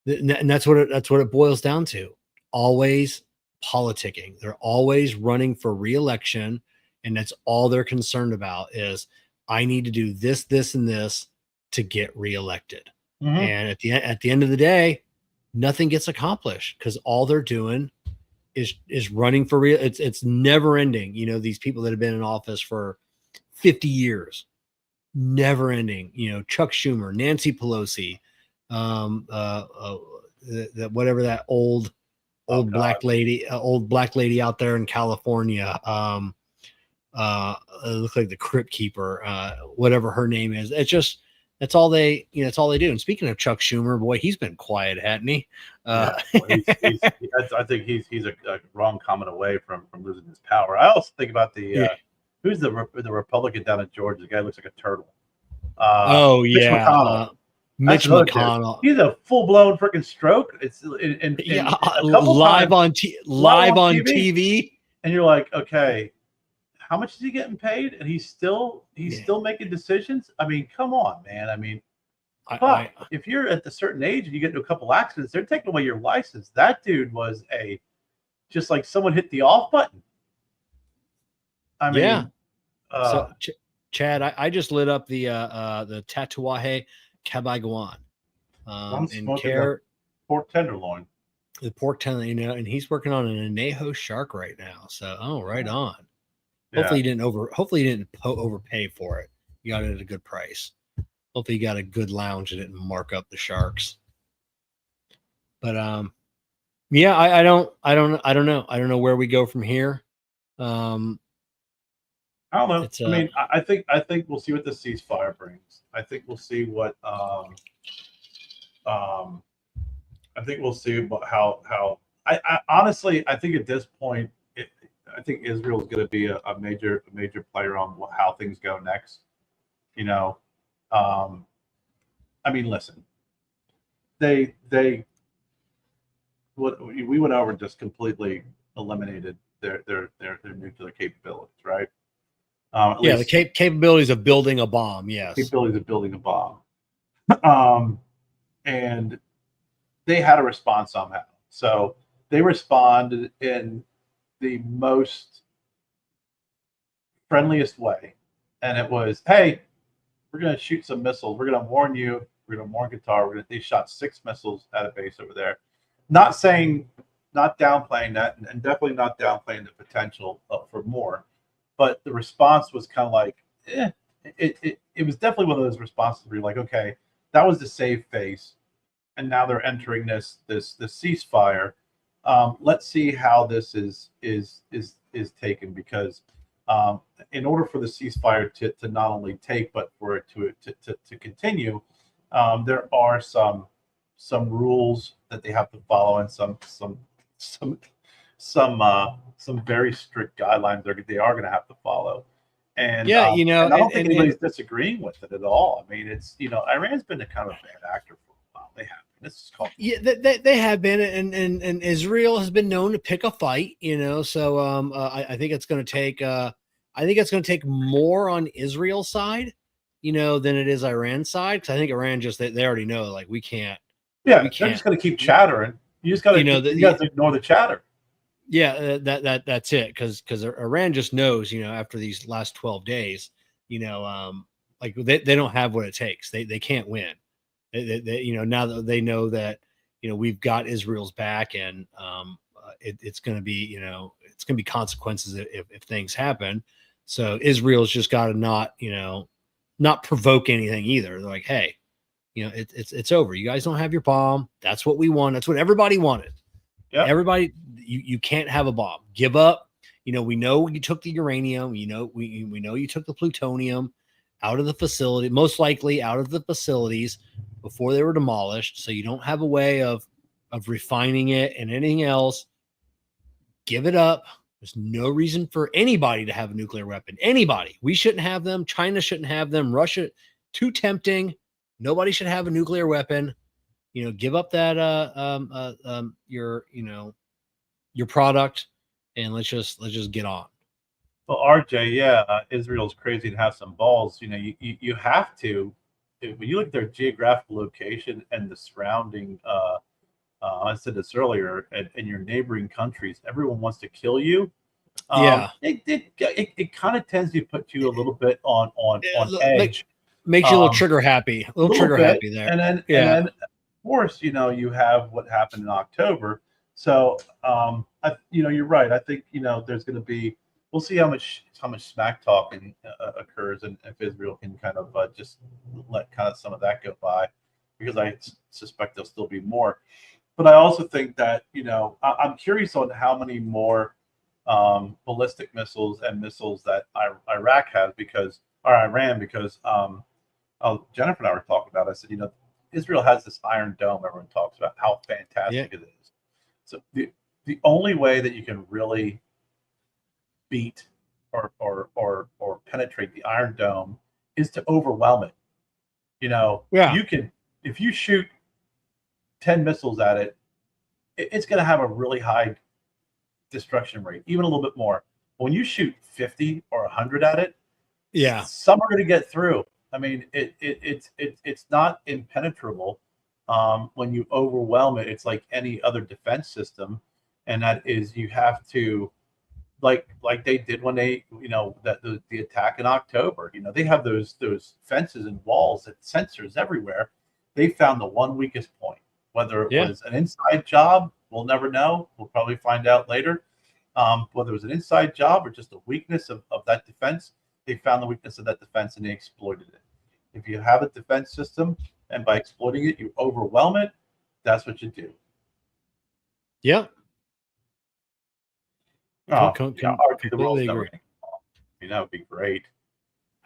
and that's what it boils down to. Always politicking. They're always running for reelection, and that's all they're concerned about is I need to do this, this, and this to get reelected. Mhm. And at the end of the day, nothing gets accomplished because all they're doing is running for real. It's never ending. You know, these people that have been in office for 50 years, never ending. You know, Chuck Schumer, Nancy Pelosi, whatever that old black lady out there in California. It looks like the Crypt Keeper, whatever her name is. It's just that's all they do. And speaking of Chuck Schumer, boy, he's been quiet, hasn't he? Well, I think he's a wrong comment away from losing his power. I also think about who's the Republican down in Georgia? The guy looks like a turtle. Mitch McConnell. Mitch McConnell. He's a full blown freaking stroke. It's live on TV, and you're like, okay, how much is he getting paid? And he's still making decisions. I mean, come on, man. I mean, if you're at a certain age and you get into a couple accidents, they're taking away your license. That dude was just like someone hit the off button. I mean, yeah. So Chad, I just lit up the Tatuaje Cabagwan. And Kerr, pork tenderloin. The pork tenderloin, you know, and he's working on an anejo shark right now. So, right on. Yeah. Hopefully he didn't overpay for it. You got it at a good price. Hopefully you got a good lounge and didn't mark up the sharks. But yeah, I don't know. I don't know where we go from here. I don't know. I mean, I think we'll see what the ceasefire brings. I think we'll see what I think we'll see about how I honestly I think at this point I think Israel is going to be a major player on how things go next. You know, I mean, listen, we went over and just completely eliminated their nuclear capabilities, right? The capabilities of building a bomb. Yes, capabilities of building a bomb. And they had a response somehow. So they responded in the most friendliest way. And it was, hey, we're going to shoot some missiles. We're going to warn you. We're going to warn Qatar. They shot 6 missiles at a base over there. Not downplaying that, and definitely not downplaying the potential for more. But the response was kind of like, it was definitely one of those responses where you're like, okay, that was the save face. And now they're entering this ceasefire. Let's see how this is taken, because in order for the ceasefire to not only take but for it to continue, there are some rules that they have to follow and some very strict guidelines they are going to have to follow. And yeah, and I don't think anybody's disagreeing with it at all. I mean, it's Iran's been a kind of a bad actor for a while. They have. This is called they have been, and Israel has been known to pick a fight, you know. So I think it's going to take more on Israel's side, you know, than it is Iran's side, because I think Iran they already know, like, we can't. Yeah, they're just going to keep chattering. You just got to you got to ignore the chatter. Yeah, that's it, because Iran just knows, you know, after these last 12 days, you know, like they don't have what it takes. They can't win. They you know, now that they know that, you know, we've got Israel's back, and it's going to be, you know, it's going to be consequences if things happen. So Israel's just got to not provoke anything either. They're like, hey, you know, it's over. You guys don't have your bomb. That's what we want. That's what everybody wanted. Yeah. Everybody, you can't have a bomb. Give up. You know, we know you took the uranium. You know, we know you took the plutonium out of the facility, most likely out of the facilities before they were demolished. So you don't have a way of refining it and anything else. Give it up. There's no reason for anybody to have a nuclear weapon. Anybody. We shouldn't have them. China shouldn't have them. Russia, too tempting. Nobody should have a nuclear weapon. You know, give up that your product, and let's just get on. Well, RJ, yeah, Israel's crazy to have some balls. You know, you have to, when you look at their geographical location and the surrounding, I said this earlier, and your neighboring countries, everyone wants to kill you, Yeah. It kind of tends to put you a little bit on Make, edge, makes you a little trigger happy, a a little little trigger bit, happy there. and Yeah. then of course you have what happened in October. So you're right. I think there's going to be. We'll see how much smack talking occurs, and if Israel can kind of just let kind of some of that go by, because I suspect there'll still be more. But I also think that I'm curious on how many more ballistic missiles and missiles that Iraq has or Iran, because Jennifer and I were talking about. I said, Israel has this Iron Dome. Everyone talks about how fantastic it is. So the only way that you can really beat or penetrate the Iron Dome is to overwhelm it. Yeah. You can, if you shoot 10 missiles at it, it's going to have a really high destruction rate, even a little bit more. When you shoot 50 or 100 at it, Yeah. some are going to get through. I mean, it's not impenetrable. When you overwhelm it, it's like any other defense system, and that is you have to, like they did when they the attack in October. They have those fences and walls and sensors everywhere. They found the one weakest point. Whether it was an inside job, we'll never know. We'll probably find out later. Whether it was an inside job or just a weakness of that defense, they found the weakness of that defense and they exploited it. If you have a defense system and by exploiting it, you overwhelm it, that's what you do. Yep. Completely agree. That would be great.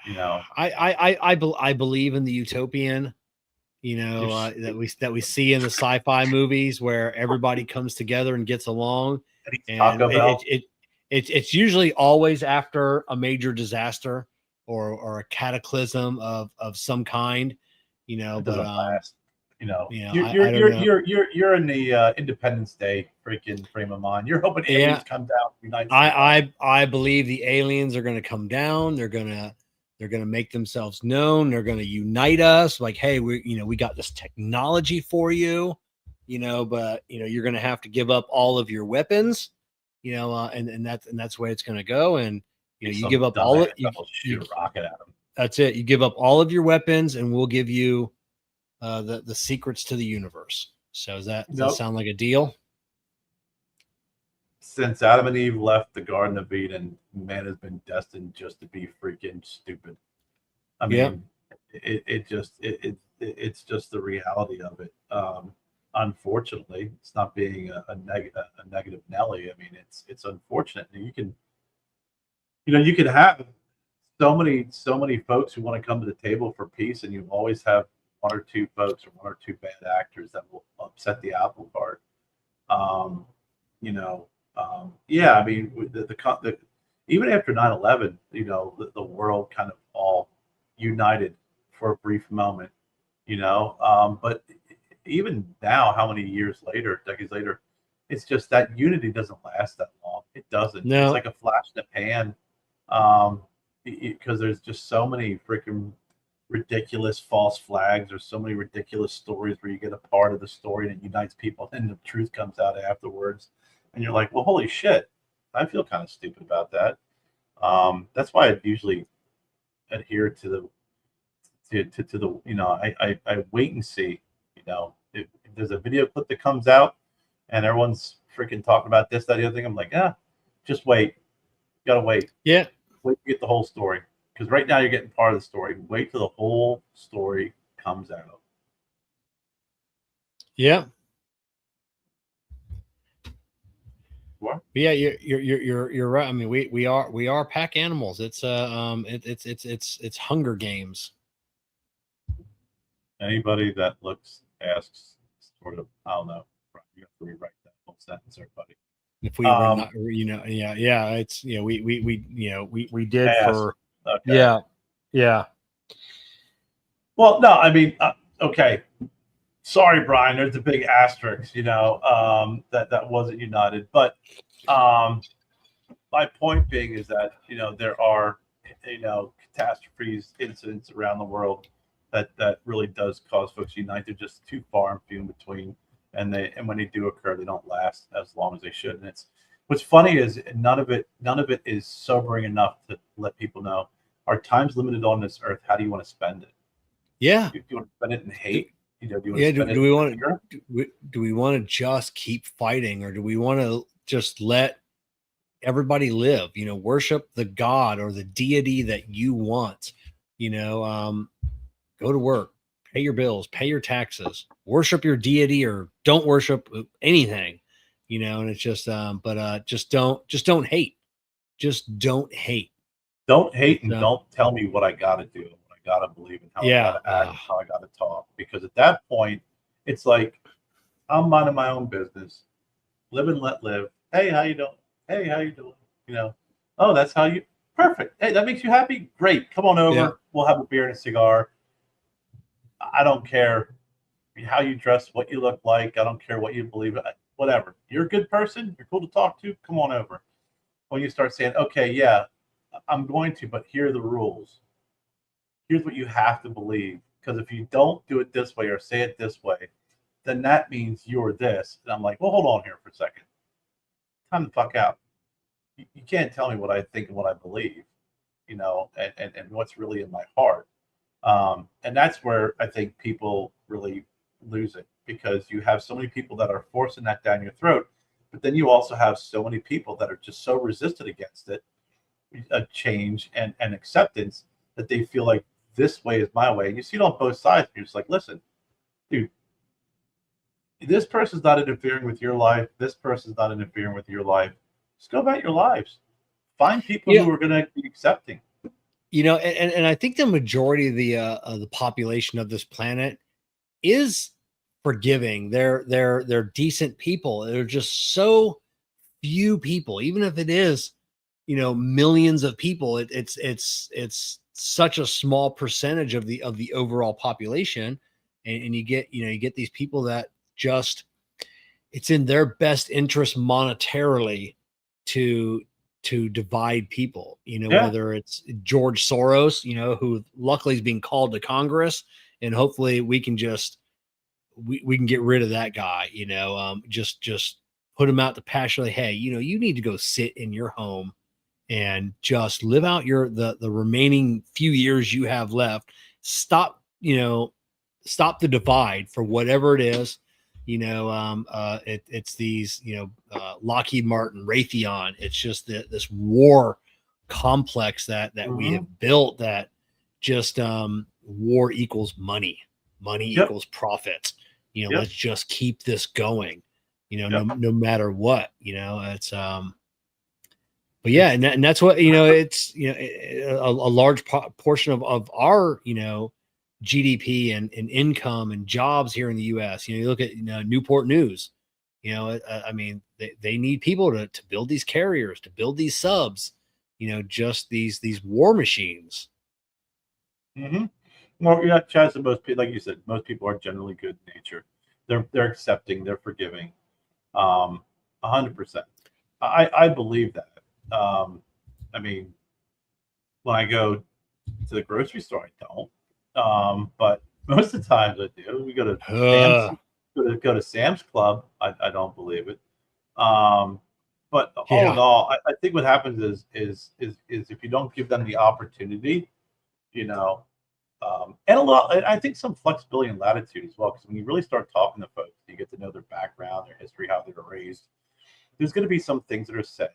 I believe in the utopian, that we see in the sci-fi movies where everybody comes together and gets along, and it's usually always after a major disaster or a cataclysm of some kind, but last. you're in the Independence Day freaking frame of mind. You're hoping aliens come down. I believe the aliens are going to come down. They're going to make themselves known. They're going to unite us. Like, hey, we got this technology for you, but you're going to have to give up all of your weapons, and that's the way it's going to go. And you give up all it. You shoot a rocket at them. That's it. You give up all of your weapons, and we'll give you the secrets to the universe. So does that sound like a deal? Since Adam and Eve left the Garden of Eden, man has been destined just to be freaking stupid. I mean, it's just the reality of it. Unfortunately, it's not being a negative Nelly. I mean, it's unfortunate. You can have so many folks who want to come to the table for peace, and you always have one or two folks or one or two bad actors that will upset the apple cart. I mean, the even after 9/11, the world kind of all united for a brief moment, but even now, how many decades later, it's just that unity doesn't last that long. It doesn't. No. It's like a flash in the pan, because there's just so many freaking ridiculous false flags. There's so many ridiculous stories where you get a part of the story and it unites people, and the truth comes out afterwards. And you're like, well, holy shit, I feel kind of stupid about that. That's why I usually adhere to the I wait and see. If there's a video clip that comes out and everyone's freaking talking about this, that, the other thing, I'm like, just wait. You gotta wait. Yeah. Wait to get the whole story. Because right now you're getting part of the story. Wait till the whole story comes out. Yeah. What? Yeah, you're right. I mean, we are pack animals. It's Hunger Games. Anybody that asks, sort of, I don't know. You have to rewrite that whole sentence, there, buddy. If we were not, it's we did ask. For okay. Yeah. Well, no, I mean, okay. Sorry, Brian. There's a big asterisk, that wasn't united. But my point being is that there are catastrophes, incidents around the world that really does cause folks to unite. They're just too far and few in between, and when they do occur, they don't last as long as they should. And it's What's funny is none of it is sobering enough to let people know our time's limited on this earth. How do you want to spend it? Yeah. Do you want to spend it in hate? Do you want Yeah. to Do, spend it do we in want fear? to do we want to just keep fighting, or do we want to just let everybody live? Worship the God or the deity that you want. Go to work, pay your bills, pay your taxes, worship your deity, or don't worship anything. And it's just but just don't hate. Just don't hate. Don't hate It's and don't tell me what I got to do, what I got to believe, and how I got yeah. to act, and how I got to talk. Because at that point, it's like I'm minding my own business, live and let live. Hey, how you doing? Hey, how you doing? You know, oh, that's how you. Perfect. Hey, that makes you happy. Great. Come on over. Yeah. We'll have a beer and a cigar. I don't care how you dress, what you look like. I don't care what you believe. Whatever. You're a good person. You're cool to talk to. Come on over. When you start saying, okay, yeah, I'm going to, but here are the rules. Here's what you have to believe. Because if you don't do it this way or say it this way, then that means you're this. And I'm like, well, hold on here for a second. Time to fuck out. You can't tell me what I think and what I believe, and what's really in my heart. And that's where I think people really lose it, because you have so many people that are forcing that down your throat, but then you also have so many people that are just so resistant against it, a change and acceptance, that they feel like this way is my way. And you see it on both sides. You're just like, listen, dude, this person's not interfering with your life. This person's not interfering with your life. Just go about your lives. Find people Yeah. who are going to be accepting. And I think the majority of the population of this planet is forgiving. They're decent people. They're just so few people, even if it is, millions of people. It's such a small percentage of the overall population, and you get these people that just, it's in their best interest monetarily to divide people, Yeah. whether it's George Soros, who luckily is being called to Congress, and hopefully we can get rid of that guy, just put him out to pasture. Like, hey, you need to go sit in your home and just live out the remaining few years you have left. Stop, stop the divide for whatever it is. It's these, Lockheed Martin, Raytheon. It's just this war complex that we Mm-hmm. have built, that just war equals money. Money Yep. equals profit. Yep. Let's just keep this going, Yep. no matter what, it's but yeah, and that's what, it's, a large portion of our, GDP and income and jobs here in the US. You look at, Newport News, I mean, they need people to build these carriers, to build these subs, just these war machines. Mm-hmm. Well, yeah, Chaz, most people, like you said, most people are generally good in nature. They're accepting, they're forgiving, 100%. I believe that. I mean, when I go to the grocery store, I don't. But most of the times I do. We go to Sam's, go to Sam's Club. I don't believe it. But all in Yeah. all, I think what happens is if you don't give them the opportunity, you know, and a lot, I think some flexibility and latitude as well. Because when you really start talking to folks, you get to know their background, their history, how they were raised. There's going to be some things that are said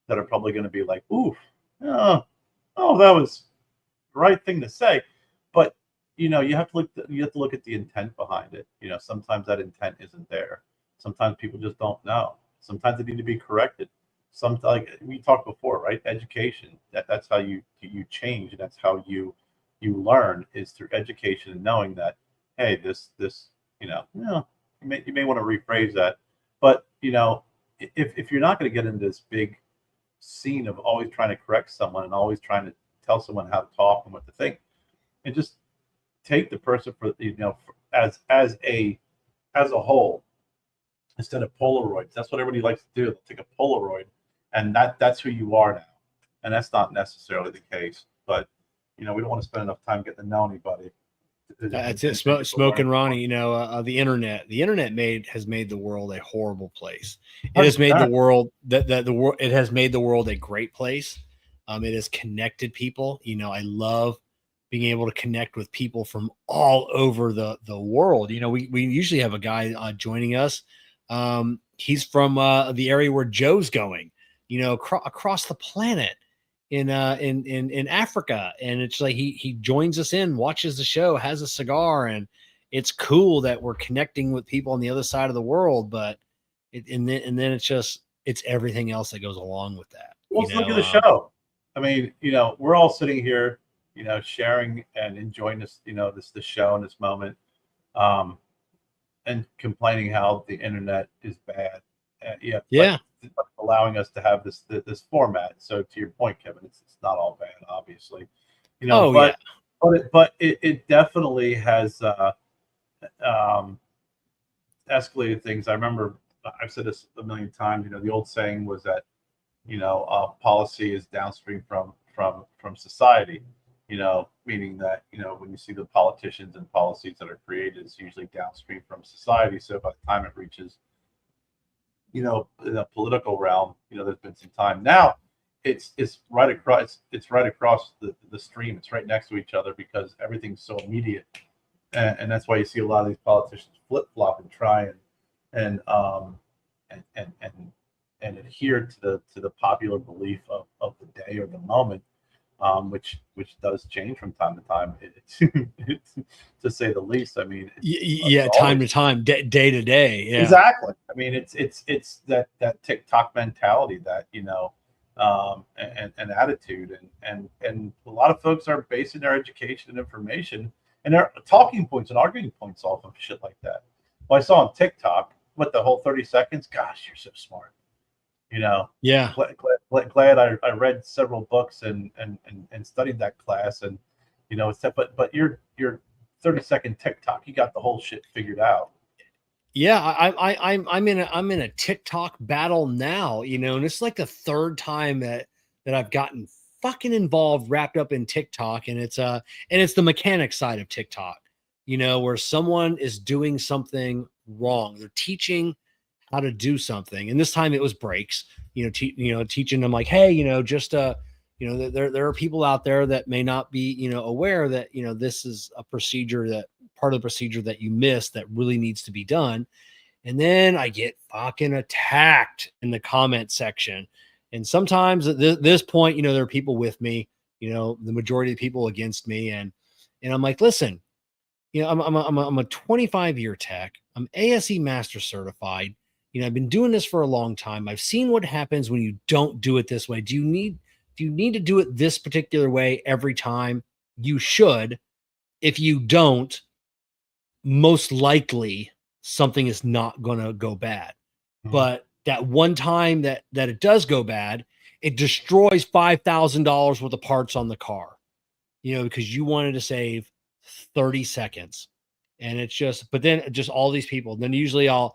that are probably going to be like, "Oof, that was the right thing to say," but you have to look at the intent behind it. Sometimes that intent isn't there. Sometimes people just don't know. Sometimes they need to be corrected. Sometimes, like we talked before, right? Education. That's how you change, and that's how you learn, is through education and knowing that, hey, this you may want to rephrase that, but if you're not going to get into this big scene of always trying to correct someone and always trying to tell someone how to talk and what to think, and just take the person for as a whole, instead of Polaroids. That's what everybody likes to do. They'll take a Polaroid, and that's who you are now. And that's not necessarily the case. But we don't want to spend enough time getting to know anybody That's it. Smoke and Ronnie, the internet has made the world a horrible place. It has made the world it has made the world a great place. It has connected people. I love being able to connect with people from all over the world. We usually have a guy joining us. He's from the area where Joe's going, across the planet in Africa, and it's like he joins us in, watches the show, has a cigar, and it's cool that we're connecting with people on the other side of the world. But and then it's everything else that goes along with that. Well, let's look at the show. I mean, we're all sitting here, sharing and enjoying this, this show and this moment, and complaining how the internet is bad. Yeah. But allowing us to have this format. So to your point, Kevin, it's not all bad, obviously. But it definitely has escalated things. I remember I've said this a million times. The old saying was that policy is downstream from society. Meaning that when you see the politicians and policies that are created, it's usually downstream from society. So by the time it reaches in the political realm, there's been some time. Now it's right across the stream. It's right next to each other because everything's so immediate, and that's why you see a lot of these politicians flip flop and try and adhere to the popular belief of the day or the moment, which does change from time to time, to say the least. I mean, time to time, day to day. Yeah, exactly. I mean, it's that TikTok mentality that and attitude, and a lot of folks are basing their education and information and their talking points and arguing points off of shit like that. Well, I saw on TikTok, what, the whole 30 seconds. Gosh, you're so smart. Yeah. Glad I read several books and studied that class, and but your 30-second TikTok, you got the whole shit figured out. Yeah, I'm in a TikTok battle now, and it's like the third time that I've gotten fucking involved, wrapped up in TikTok, and it's the mechanic side of TikTok, where someone is doing something wrong. They're teaching how to do something, and this time it was brakes. Teaching them like, hey, there are people out there that may not be aware that this is a procedure, that part of the procedure that you missed that really needs to be done. And then I get fucking attacked in the comment section, and sometimes at this point, there are people with me, the majority of the people against me, and I'm like, listen, I'm a 25-year tech. I'm ASE master certified. I've been doing this for a long time. I've seen what happens when you don't do it this way. Do you need to do it this particular way every time? You should. If you don't, most likely something is not going to go bad. Mm-hmm. But that one time that it does go bad, it destroys $5,000 worth of parts on the car, because you wanted to save 30 seconds. And it's just, but then just all these people, then usually I'll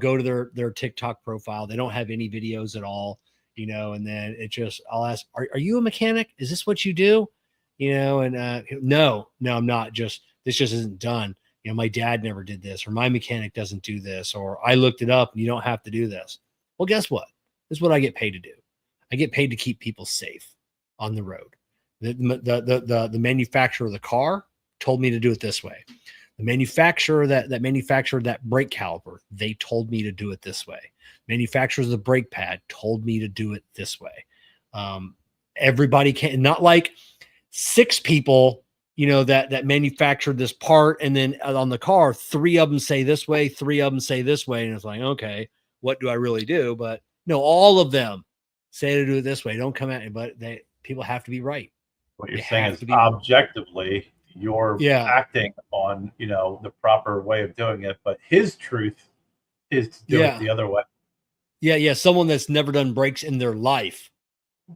go to their TikTok profile. They don't have any videos at all, and then I'll ask, are you a mechanic? Is this what you do? And no, I'm not. This just isn't done. My dad never did this, or my mechanic doesn't do this, or I looked it up and you don't have to do this. Well, guess what? This is what I get paid to do. I get paid to keep people safe on the road. The manufacturer of the car told me to do it this way. The manufacturer that manufactured that brake caliper, they told me to do it this way. Manufacturers of the brake pad told me to do it this way. Everybody can, not like 6 people, that manufactured this part, and then on the car, 3 of them say this way, 3 of them say this way, and it's like, okay, what do I really do? But no, all of them say to do it this way. Don't come at me, but people have to be right. What you're saying is objectively, you're acting on the proper way of doing it, but his truth is to do it the other way. Yeah. Someone that's never done brakes in their life,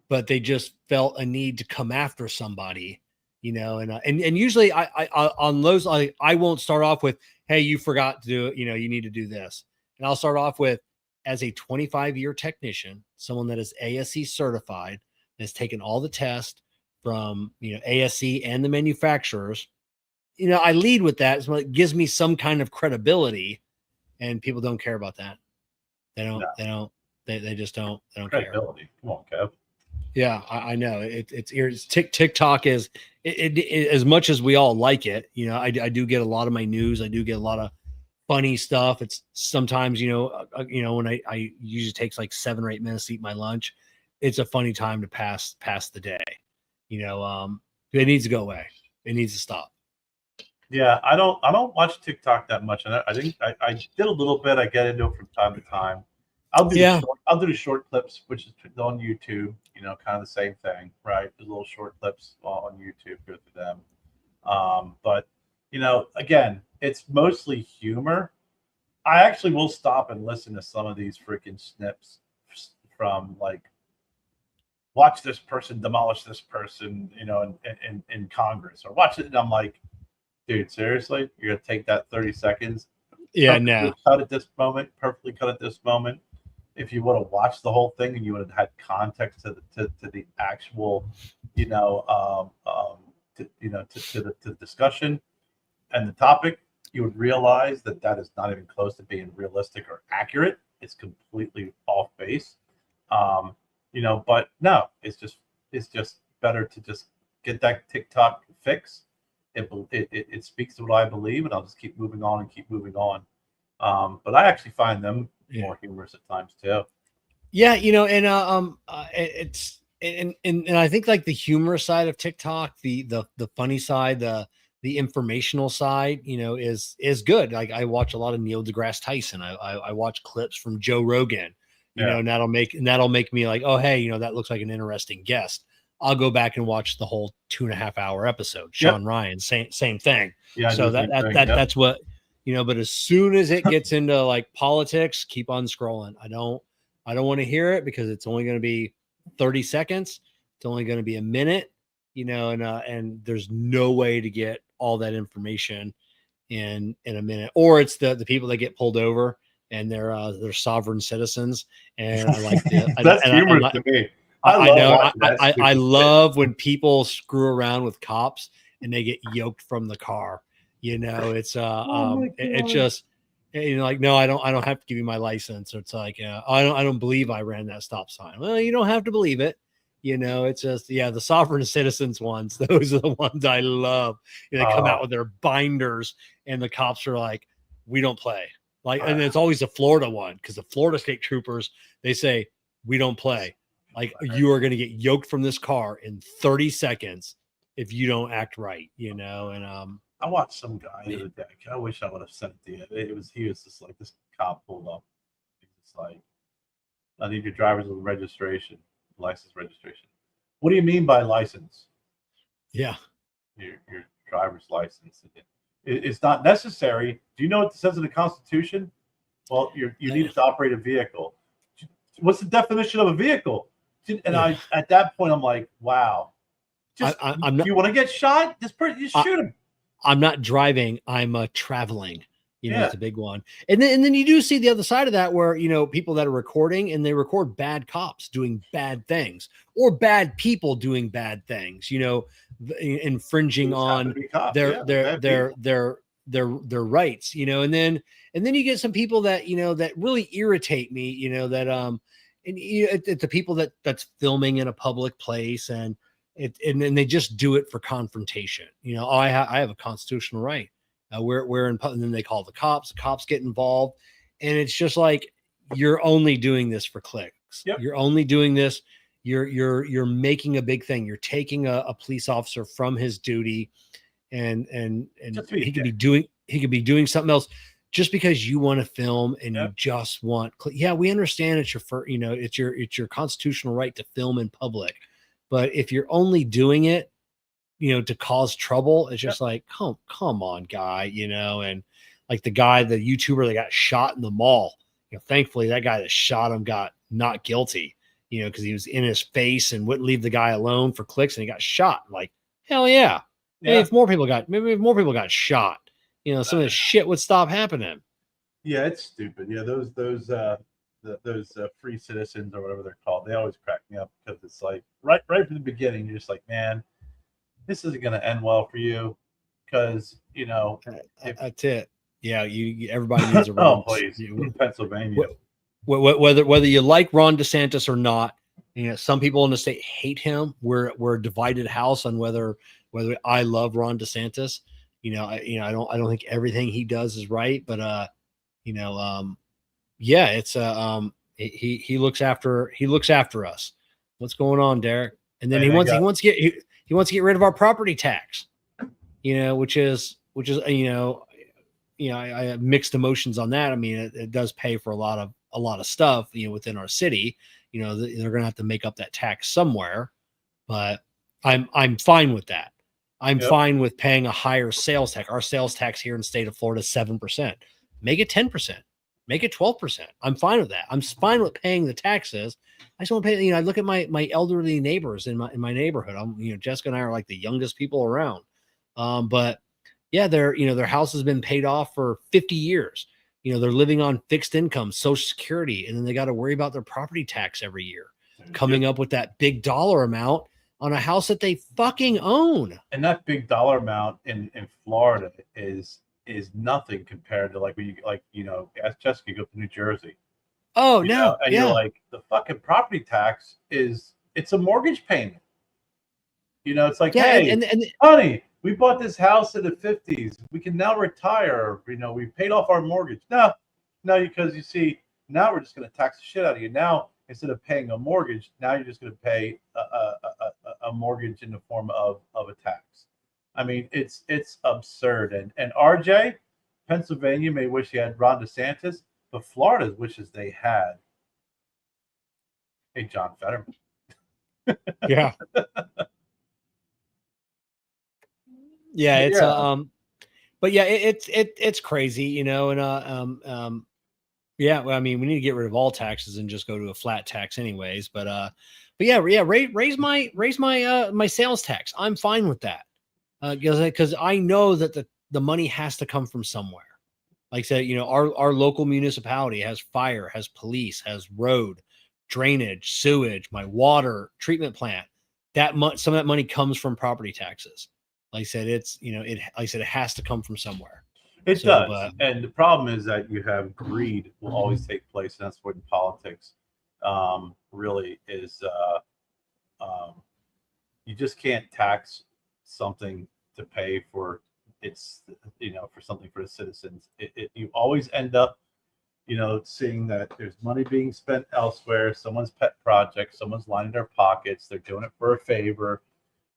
but they just felt a need to come after somebody, and usually I on those, I won't start off with, hey, you forgot to do it, you need to do this. And I'll start off with, as a 25-year technician, someone that is ASE certified, has taken all the tests from ASE and the manufacturers, I lead with that. So it gives me some kind of credibility, and people don't care about that. They don't. No. They don't. They just don't. They don't care. Credibility. Come on, Kev. Yeah, I know it's TikTok is as much as we all like it. I do get a lot of my news. I do get a lot of funny stuff. It's sometimes when I usually takes like 7 or 8 minutes to eat my lunch. It's a funny time to pass the day. It needs to go away. It needs to stop. Yeah, I don't watch TikTok that much, and I think I did a little bit. I get into it from time to time. I'll do the short clips, which is on YouTube. Kind of the same thing, right? The little short clips on YouTube, go to them. But again, it's mostly humor. I actually will stop and listen to some of these freaking snips from like, watch this person demolish this person, in Congress, or watch it, and I'm like, dude, seriously, you're gonna take that 30 seconds? Yeah, no. Cut at this moment, perfectly cut at this moment. If you would have watched the whole thing and you would have had context to the actual, to the discussion and the topic, you would realize that is not even close to being realistic or accurate. It's completely off base. But no, it's just better to just get that TikTok fix. It speaks to what I believe, and I'll just keep moving on and keep moving on. But I actually find them more humorous at times too. Yeah, it's and I think like the humor side of TikTok, the funny side, the informational side, is good. Like I watch a lot of Neil deGrasse Tyson. I watch clips from Joe Rogan, and that'll make me like, oh, hey, that looks like an interesting guest. I'll go back and watch the whole 2.5 hour episode. Sean Ryan, same thing. Yeah. So that's what, but as soon as it gets into like politics, keep on scrolling. I don't want to hear it because it's only going to be 30 seconds. It's only going to be a minute, and there's no way to get all that information in a minute. Or it's the people that get pulled over and they're sovereign citizens. And I like that's humorous to me. I love when people screw around with cops and they get yoked from the car. It's it's just like, no, I don't have to give you my license. Or it's like, I don't believe I ran that stop sign. Well, you don't have to believe it. It's just, the sovereign citizens ones. Those are the ones I love. They come out with their binders and the cops are like, we don't play. Like, and it's always the Florida one, because the Florida state troopers, they say, we don't play. Like, you are going to get yoked from this car in 30 seconds if you don't act right, and I watched some guy the other day. I wish I would have sent it to you. He was just like, this cop pulled up. He's just like, I need your driver's registration, license registration. What do you mean by license? Yeah. Your driver's license. It's not necessary. Do you know what it says in the Constitution? Well, you need to operate a vehicle. What's the definition of a vehicle? And I, at that point, I'm like, wow. Just, I'm not, you want to get shot? This person, you shoot him. I'm not driving. I'm traveling. It's a big one. And then you do see the other side of that, where people that are recording and they record bad cops doing bad things, or bad people doing bad things. Infringing on their rights. And then you get some people that that really irritate me. And it's the people that's filming in a public place, and they just do it for confrontation. I have a constitutional right. We're in, and then they call the cops get involved, and it's just like, you're only doing this for clicks. Yep. You're only doing this. You're making a big thing. You're taking a police officer from his duty, and he could be doing something else. Just because you want to film and you just want, we understand it's your constitutional right to film in public, but if you're only doing it, to cause trouble, it's just like, come on, guy, and like the YouTuber that got shot in the mall, thankfully that guy that shot him got not guilty, because he was in his face and wouldn't leave the guy alone for clicks, and he got shot. Like, hell yeah. Maybe if more people got shot, some of this shit would stop happening. Yeah, it's stupid. Yeah, those free citizens or whatever they're called, they always crack me up, because it's like right from the beginning, you're just like, man, this isn't going to end well for you, because That's it. Yeah, everybody needs a oh raise. please, Pennsylvania. Whether you like Ron DeSantis or not, some people in the state hate him. We're a divided house on whether I love Ron DeSantis. I don't think everything he does is right, but yeah, it's he looks after us. What's going on, Derek? And then he wants to get rid of our property tax. Which is I have mixed emotions on that. I mean, it does pay for a lot of stuff, within our city. They're going to have to make up that tax somewhere, but I'm fine with that. I'm fine with paying a higher sales tax. Our sales tax here in the state of Florida is 7%. Make it 10%. Make it 12%. I'm fine with that. I'm fine with paying the taxes. I just want to pay. I look at my elderly neighbors in my neighborhood. Jessica and I are like the youngest people around. But yeah, their house has been paid off for 50 years. They're living on fixed income, Social Security, and then they got to worry about their property tax every year, coming up with that big dollar amount on a house that they fucking own. And that big dollar amount in Florida is nothing compared to like when you as Jessica go to New Jersey. Oh no. And you're like, the fucking property tax it's a mortgage payment. It's like, hey, and honey, we bought this house in the 50s. We can now retire. We paid off our mortgage. No, because you see, now we're just going to tax the shit out of you. Now, instead of paying a mortgage, now you're just going to pay a mortgage in the form of a tax. I mean, it's absurd. And RJ, Pennsylvania may wish he had Ron DeSantis, but Florida wishes they had a John Fetterman. Yeah. Yeah, it's but yeah, it's crazy, and yeah, well, I mean, we need to get rid of all taxes and just go to a flat tax anyways, but yeah, raise my sales tax. I'm fine with that. Because I know that the money has to come from somewhere. Like I said, our local municipality has fire, has police, has road, drainage, sewage, my water treatment plant. Some of that money comes from property taxes. Like I said, it has to come from somewhere. It does. And the problem is that you have greed will always take place. And that's what in politics really is. You just can't tax something to pay for for something for the citizens. You always end up, seeing that there's money being spent elsewhere, someone's pet project, someone's lining their pockets, they're doing it for a favor.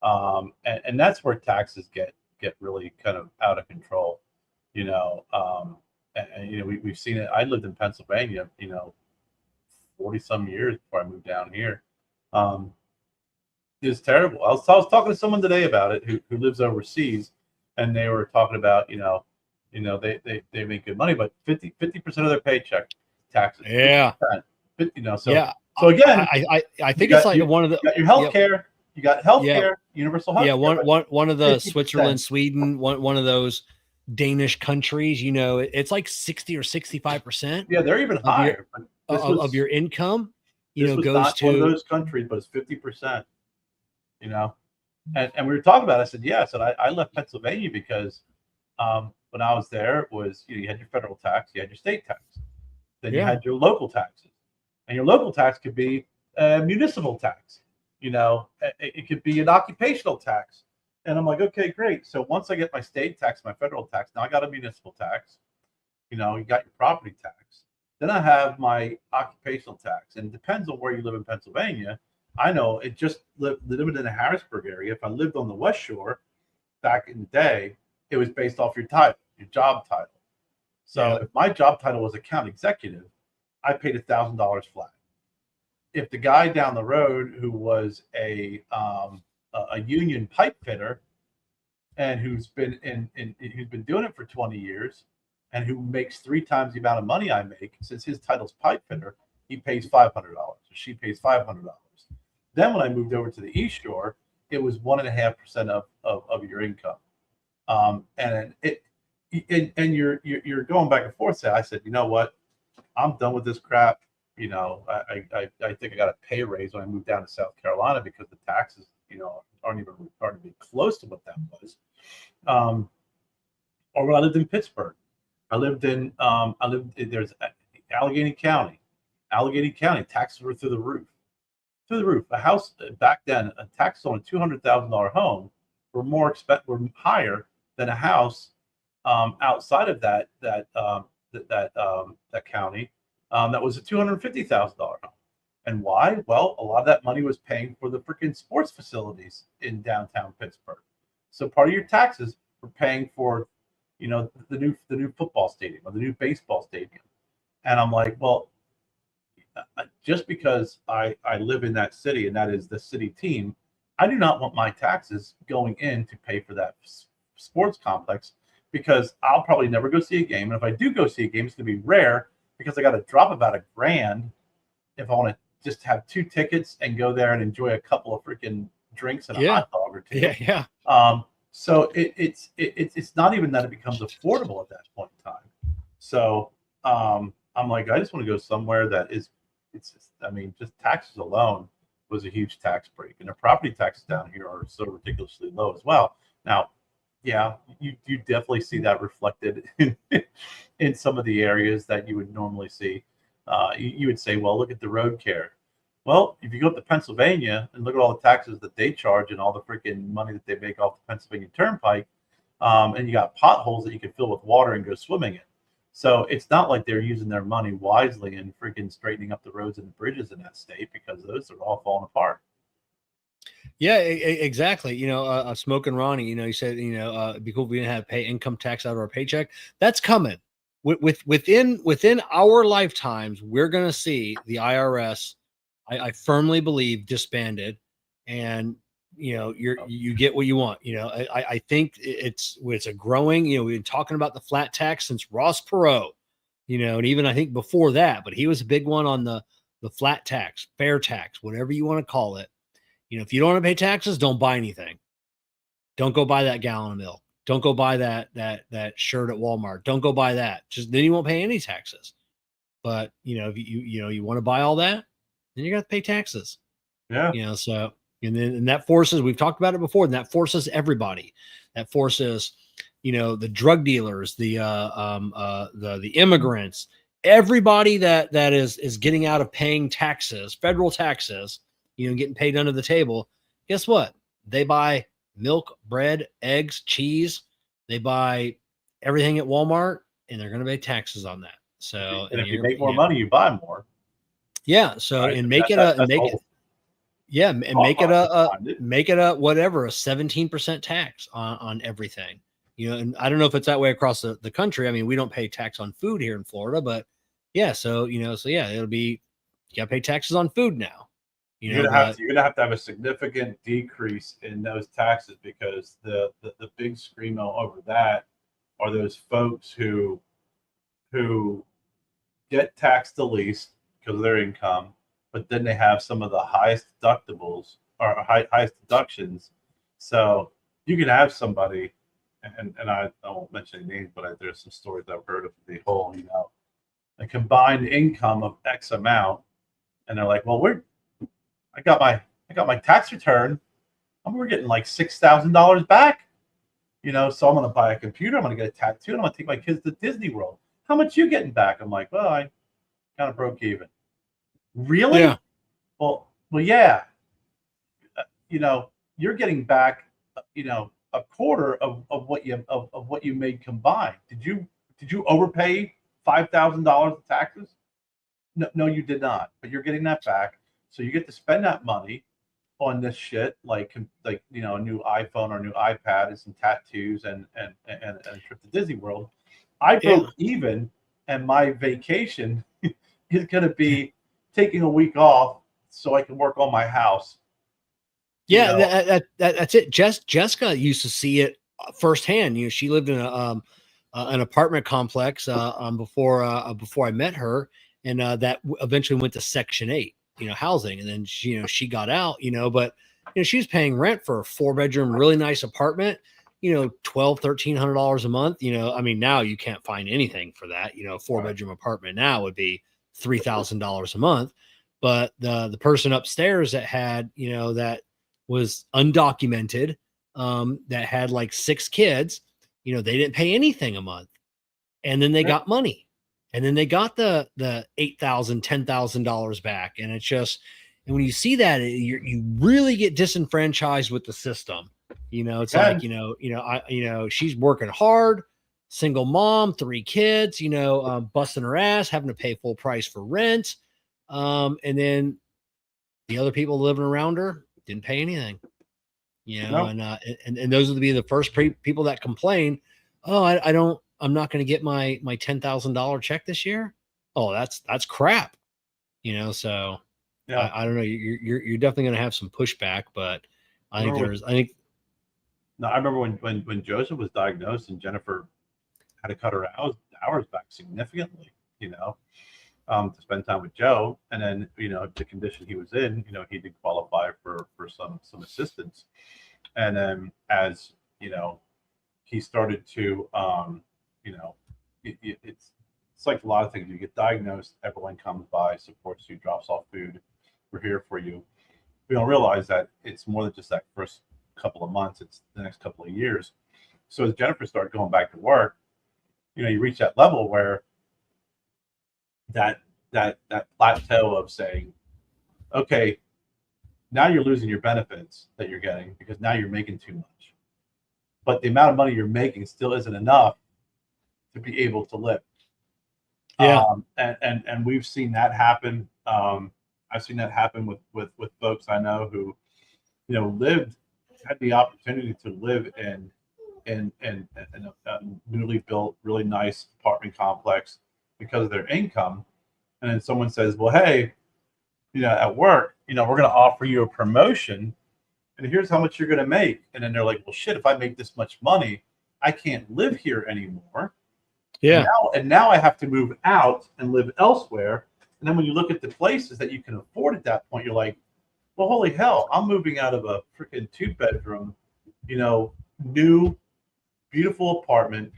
And that's where taxes get really kind of out of control, we've seen it. I lived in Pennsylvania, 40 some years before I moved down here. It's terrible. I was talking to someone today about it who lives overseas, and they were talking about, they make good money, but 50% of their paycheck taxes. Yeah. 50%, so yeah. So again, I think it's like one of the your health care. You got healthcare, universal health. Yeah, one of the 50%. Switzerland, Sweden, one of those Danish countries. It's like 60 or 65%. Yeah, they're even higher of your income. Goes to one of those countries, but it's 50%. And we were talking about it. I said, yeah. So I left Pennsylvania because when I was there, it was you had your federal tax, you had your state tax, then you had your local taxes, and your local tax could be a municipal tax. It could be an occupational tax. And I'm like, okay, great. So once I get my state tax, my federal tax, now I got a municipal tax. You got your property tax. Then I have my occupational tax. And it depends on where you live in Pennsylvania. I know it just lived in the Harrisburg area. If I lived on the West Shore back in the day, it was based off your title, your job title. So if my job title was account executive, I paid $1,000 flat. If the guy down the road who was a union pipe fitter and who's been doing it for 20 years and who makes 3 times the amount of money I make, since his title's pipe fitter, he pays $500 or she pays $500. Then when I moved over to the East Shore, it was 1.5% of your income. And you're going back and forth. So I said, you know what? I'm done with this crap. I think I got a pay raise when I moved down to South Carolina because the taxes, aren't even close to what that was. Or when I lived in Pittsburgh, there's Allegheny County. Allegheny County taxes were through the roof. Through the roof. A house back then, a tax on a $200,000 home were higher than a house outside of that county that was a $250,000 home. And why? Well, a lot of that money was paying for the freaking sports facilities in downtown Pittsburgh. So part of your taxes were paying for, the new football stadium or the new baseball stadium. And I'm like, well, just because I live in that city and that is the city team, I do not want my taxes going in to pay for that sports complex, because I'll probably never go see a game. And if I do go see a game, it's going to be rare, because I got to drop about $1,000 if I want to just have 2 tickets and go there and enjoy a couple of freaking drinks and a hot dog or 2. Yeah. So it's not even that it becomes affordable at that point in time. So I'm like, I just want to go somewhere that is, just taxes alone was a huge tax break. And the property taxes down here are so ridiculously low as well. Now, yeah, you definitely see that reflected in some of the areas that you would normally see. You would say, well, look at the road care. Well, if you go up to Pennsylvania and look at all the taxes that they charge and all the freaking money that they make off the Pennsylvania Turnpike, and you got potholes that you can fill with water and go swimming in. So it's not like they're using their money wisely and freaking straightening up the roads and the bridges in that state, because those are all falling apart. Yeah, exactly. Smoking Ronnie, he said, it'd be cool if we didn't have to pay income tax out of our paycheck. That's coming. Within our lifetimes, we're going to see the IRS, I firmly believe, disbanded, and you get what you want. I think it's a growing. We've been talking about the flat tax since Ross Perot, and even I think before that, but he was a big one on the flat tax, fair tax, whatever you want to call it. If you don't want to pay taxes, don't buy anything. Don't go buy that gallon of milk. Don't go buy that shirt at Walmart. Don't go buy that. Just then you won't pay any taxes. But if you want to buy all that, then you got to pay taxes. Yeah. So and that forces, we've talked about it before, and that forces everybody. That forces, the drug dealers, the immigrants, everybody that is getting out of paying taxes, federal taxes, getting paid under the table. Guess what? They buy milk, bread, eggs, cheese. They buy everything at Walmart, and they're going to pay taxes on that. So, and if you make more money, you buy more. Yeah. So, right? And make it a 17% tax on everything. And I don't know if it's that way across the country. I mean, we don't pay tax on food here in Florida, but yeah. So it'll be, you got to pay taxes on food now. You're gonna have to have a significant decrease in those taxes, because the big screamo over that are those folks who get taxed the least because of their income, but then they have some of the highest deductibles or highest deductions. So you can have somebody, and I won't mention any names, but there's some stories I've heard of the whole, a combined income of X amount, and they're like, well, I got my tax return, and we're getting like $6,000 back. So I'm going to buy a computer, I'm going to get a tattoo, and I'm going to take my kids to Disney World. How much you getting back? I'm like, well, I kind of broke even. Really? Yeah. Well, yeah. You're getting back, a quarter of what you made combined. Did you overpay $5,000 in taxes? No, you did not. But you're getting that back. So you get to spend that money on this shit, like a new iPhone or a new iPad and some tattoos and a trip to Disney World. I broke even, and my vacation is going to be taking a week off so I can work on my house. Yeah, that's it. Jessica used to see it firsthand. She lived in an apartment complex before I met her, and that eventually went to Section 8. Housing. And then she got out, but she was paying rent for a 4-bedroom, really nice apartment, $1,200-$1,300 a month. I mean, now you can't find anything for that. A 4-bedroom apartment now would be $3,000 a month. But the person upstairs that had, that was undocumented, that had like 6 kids, they didn't pay anything a month, and then they got money, and then they got the $8,000, $10,000 back, and it's just, and when you see that, you really get disenfranchised with the system. It's like, she's working hard, single mom, 3 kids, busting her ass, having to pay full price for rent. And then the other people living around her didn't pay anything, and those would be the first people that complain. Oh, I'm not going to get my $10,000 check this year. Oh, that's crap. So Yeah. I don't know. You're definitely going to have some pushback, but I remember when Joseph was diagnosed and Jennifer had to cut her hours back significantly, to spend time with Joe. And then, the condition he was in, he did qualify for some assistance. And then as, he started to, it's like a lot of things. You get diagnosed, everyone comes by, supports you, drops off food. We're here for you. We don't realize that it's more than just that first couple of months. It's the next couple of years. So as Jennifer started going back to work, you reach that level where that plateau of saying, okay, now you're losing your benefits that you're getting because now you're making too much. But the amount of money you're making still isn't enough to be able to live. Yeah. And we've seen that happen. I've seen that happen with folks I know who, had the opportunity to live in a newly built, really nice apartment complex because of their income. And then someone says, well, hey, at work, we're going to offer you a promotion and here's how much you're going to make. And then they're like, well, shit, if I make this much money, I can't live here anymore. Yeah. And now I have to move out and live elsewhere. And then when you look at the places that you can afford at that point, you're like, well, holy hell, I'm moving out of a freaking 2-bedroom, new, beautiful apartment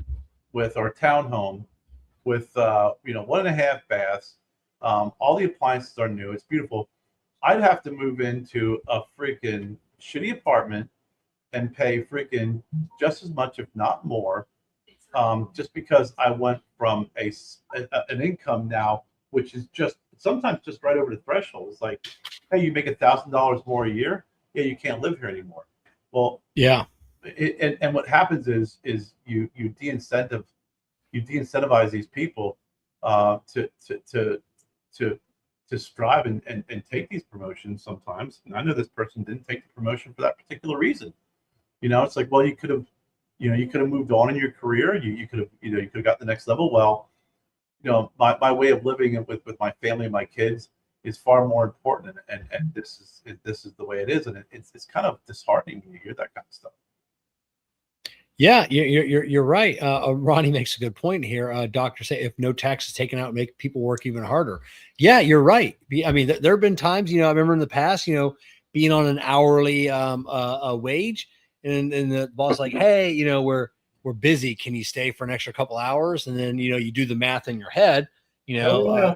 with our townhome with, 1.5 baths. All the appliances are new. It's beautiful. I'd have to move into a freaking shitty apartment and pay freaking just as much, if not more, just because I went from an income now, which is just sometimes just right over the threshold. It's like, hey, you make $1,000 more a year. Yeah, you can't live here anymore. Well, yeah. And what happens is you de-incentivize these people to strive and take these promotions sometimes. And I know this person didn't take the promotion for that particular reason. It's like, well, you could have moved on in your career. You could have got the next level. Well, my way of living with my family and my kids is far more important. And this is the way it is. And it's kind of disheartening when you hear that kind of stuff. Yeah, you're right. Ronnie makes a good point here. Doctors say if no tax is taken out, make people work even harder. Yeah, you're right. I mean, there have been times, I remember in the past, being on an hourly wage, and the boss like, hey, we're busy. Can you stay for an extra couple hours? And then you do the math in your head. A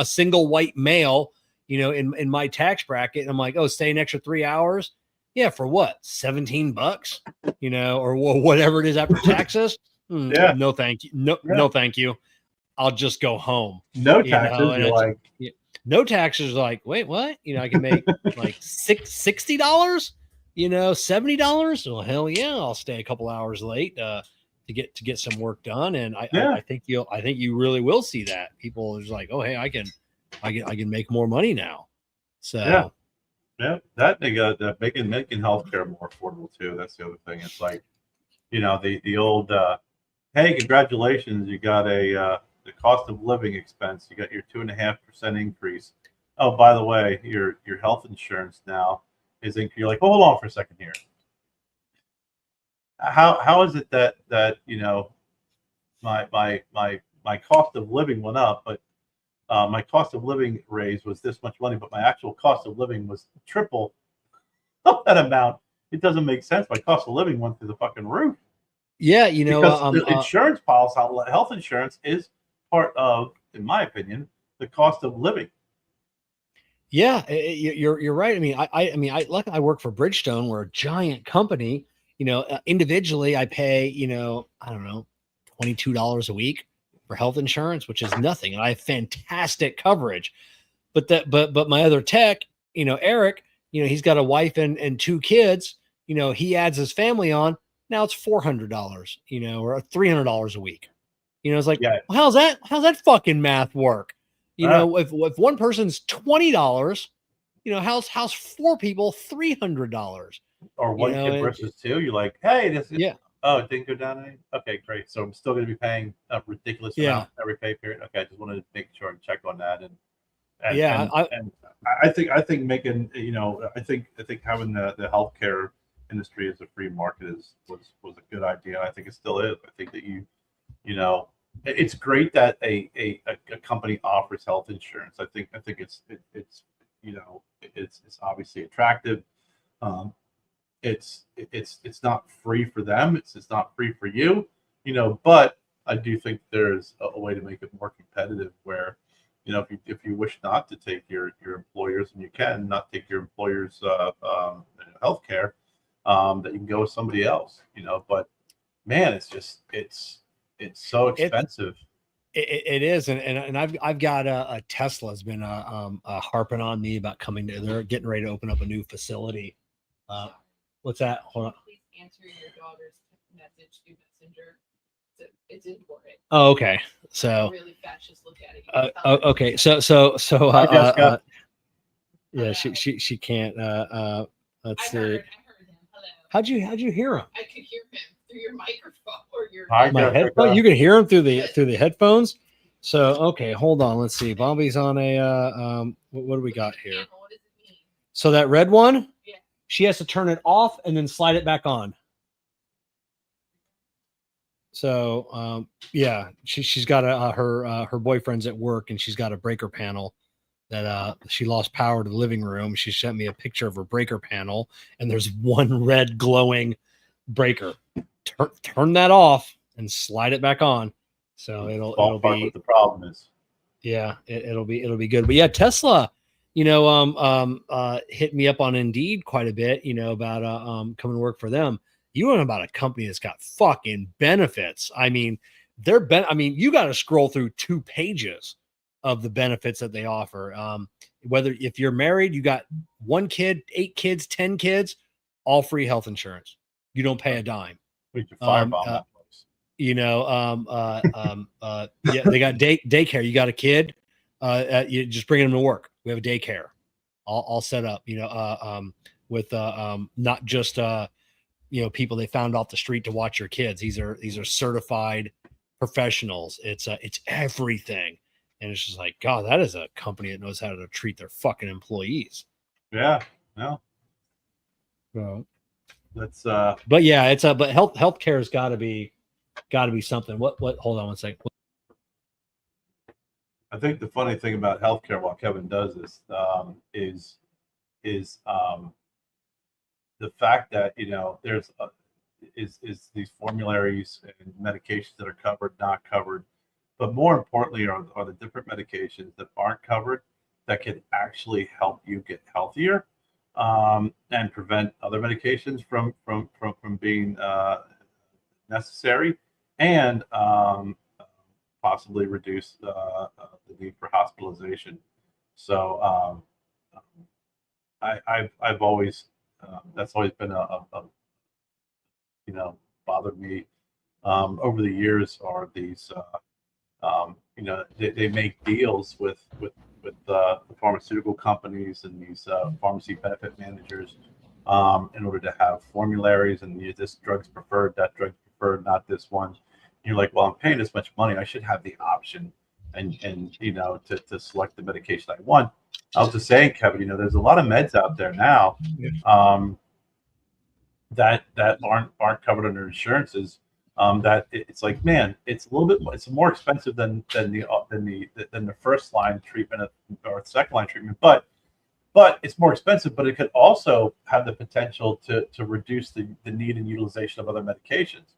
single white male, in my tax bracket, and I'm like, oh, stay an extra 3 hours. Yeah, for what? $17, or whatever it is after taxes. Yeah. No, thank you. No, thank you. I'll just go home. No taxes. You're like, no taxes. Like, wait, what? I can make like $60. $70. Well, hell yeah, I'll stay a couple hours late to get some work done. And I think you really will see that people are just like, oh, hey, I can make more money now. So. Yeah. Yeah, that making healthcare more affordable too. That's the other thing. It's like, the old, hey, congratulations, you got the cost of living expense. You got your 2.5% increase. Oh, by the way, your health insurance now is increased. You're like, well, hold on for a second here. How is it that my cost of living went up, but my cost of living raise was this much money, but my actual cost of living was triple that amount? It doesn't make sense. My cost of living went through the fucking roof. Yeah, because the insurance policy, health insurance, is part of, in my opinion, the cost of living. Yeah, you're right. I mean, I work for Bridgestone. We're a giant company, Individually, I pay, I don't know, $22 a week for health insurance, which is nothing. And I have fantastic coverage. But my other tech, Eric, he's got a wife and two kids, he adds his family on. Now it's $400, or $300 a week. It's like, Yeah. well, how's that fucking math work? If one person's $20, how's four people $300? Or one kid versus two, you're like, hey, this is, yeah. Oh, it didn't go down any? Okay, great. So I'm still going to be paying a ridiculous amount every pay period. Okay, I just wanted to make sure and check on that. And I think making, I think having the healthcare industry as a free market was a good idea. I think it still is. I think that it's great that a company offers health insurance. I think it's obviously attractive. It's not free for them. It's not free for you, but I do think there's a way to make it more competitive where, if you wish not to take your employers, and you can not take your employer's health care, that you can go with somebody else, but man, it's so expensive. It is. And I've got a Tesla's been harping on me about they're getting ready to open up a new facility. What's that? Hold on. Please answer your daughter's message through Messenger. It's important. Oh, okay. So really fast, just look at it. Okay. So yeah, she can't. Let's see. I heard him. Hello. How'd you hear him? I could hear him through your microphone or your my headphone. You can hear him through the headphones. So okay, hold on. Let's see. Bobby's on a what do we got here? What does it mean? So that red one, yeah, she has to turn it off and then slide it back on. So yeah, she's got her boyfriend's at work, and she's got a breaker panel that she lost power to the living room. She sent me a picture of her breaker panel, and there's one red glowing breaker. Turn that off and slide it back on. So it'll be what the problem is. Yeah, it'll be good. But yeah, Tesla, hit me up on Indeed quite a bit, about coming to work for them. You want about a company that's got fucking benefits. I mean, you got to scroll through 2 pages of the benefits that they offer. Whether if you're married, you got 1 kid, 8 kids, 10 kids, all free health insurance. You don't pay a dime. We can firebomb that place. Yeah, they got daycare. You got a kid, you just bring them to work. We have a daycare all set up, with not just people they found off the street to watch your kids. These are certified professionals. It's everything. And it's just like, God, that is a company that knows how to treat their fucking employees. Yeah. No. So that's but yeah, but healthcare has got to be something. What hold on one second. I think the funny thing about healthcare while Kevin does this is the fact that there's is these formularies and medications that are covered, not covered, but more importantly are the different medications that aren't covered that can actually help you get healthier, and prevent other medications from being necessary, and possibly reduce the need for hospitalization. So I've always that's always been a bothered me over the years, are these they make deals with the pharmaceutical companies and these pharmacy benefit managers in order to have formularies, and this drug's preferred, that drug's preferred, not this one. And you're like, well, I'm paying this much money, I should have the option and to select the medication I want. I was just saying, Kevin, there's a lot of meds out there now that aren't covered under insurances. That it's like, man, it's a little bit, it's more expensive than the first line treatment or second line treatment, but it's more expensive. But it could also have the potential to reduce the need and utilization of other medications.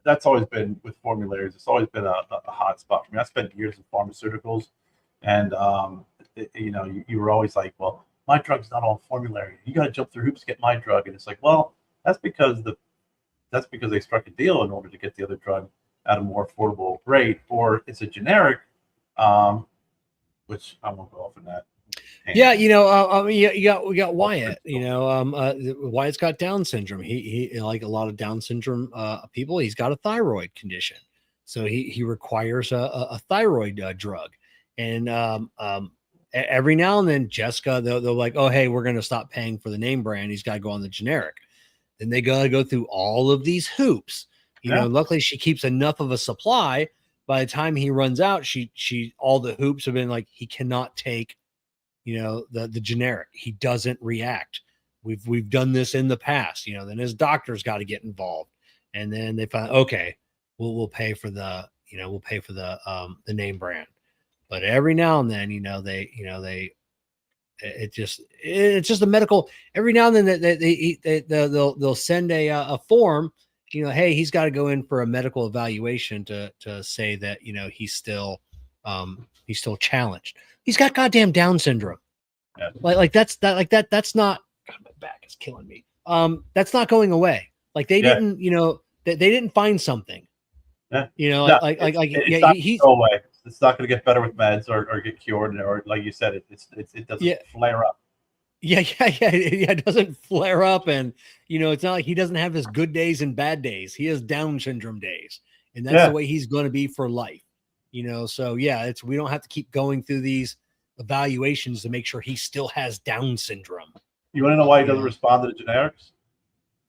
That's always been with formularies. It's always been a hot spot for me. I spent years in pharmaceuticals, and you were always like, well, my drug's not on formulary. You got to jump through hoops to get my drug. And it's like, well, That's because they struck a deal in order to get the other drug at a more affordable rate, or it's a generic, which I won't go off on that. Yeah, I mean, we got Wyatt. Wyatt's got Down syndrome. He like a lot of Down syndrome people. He's got a thyroid condition, so he requires a thyroid drug. And every now and then, Jessica, they're like, oh, hey, we're going to stop paying for the name brand. He's got to go on the generic. Then they got to go through all of these hoops. Luckily she keeps enough of a supply. By the time he runs out, she all the hoops have been like, he cannot take, the generic. He doesn't react. We've done this in the past, then his doctor's got to get involved. And then they find, okay, we'll pay for the name brand. But every now and then, it's just a medical. Every now and then they'll send a form, hey, he's got to go in for a medical evaluation to say that he's still challenged. He's got goddamn Down syndrome. Yeah. That's not. God, my back is killing me. That's not going away. Like they didn't, they didn't find something. Yeah. He's not go away. It's not going to get better with meds or get cured, or like you said, it doesn't flare up. Yeah. It doesn't flare up, and it's not like he doesn't have his good days and bad days. He has Down syndrome days, and that's the way he's going to be for life. So we don't have to keep going through these evaluations to make sure he still has Down syndrome. You want to know why he doesn't respond to the generics?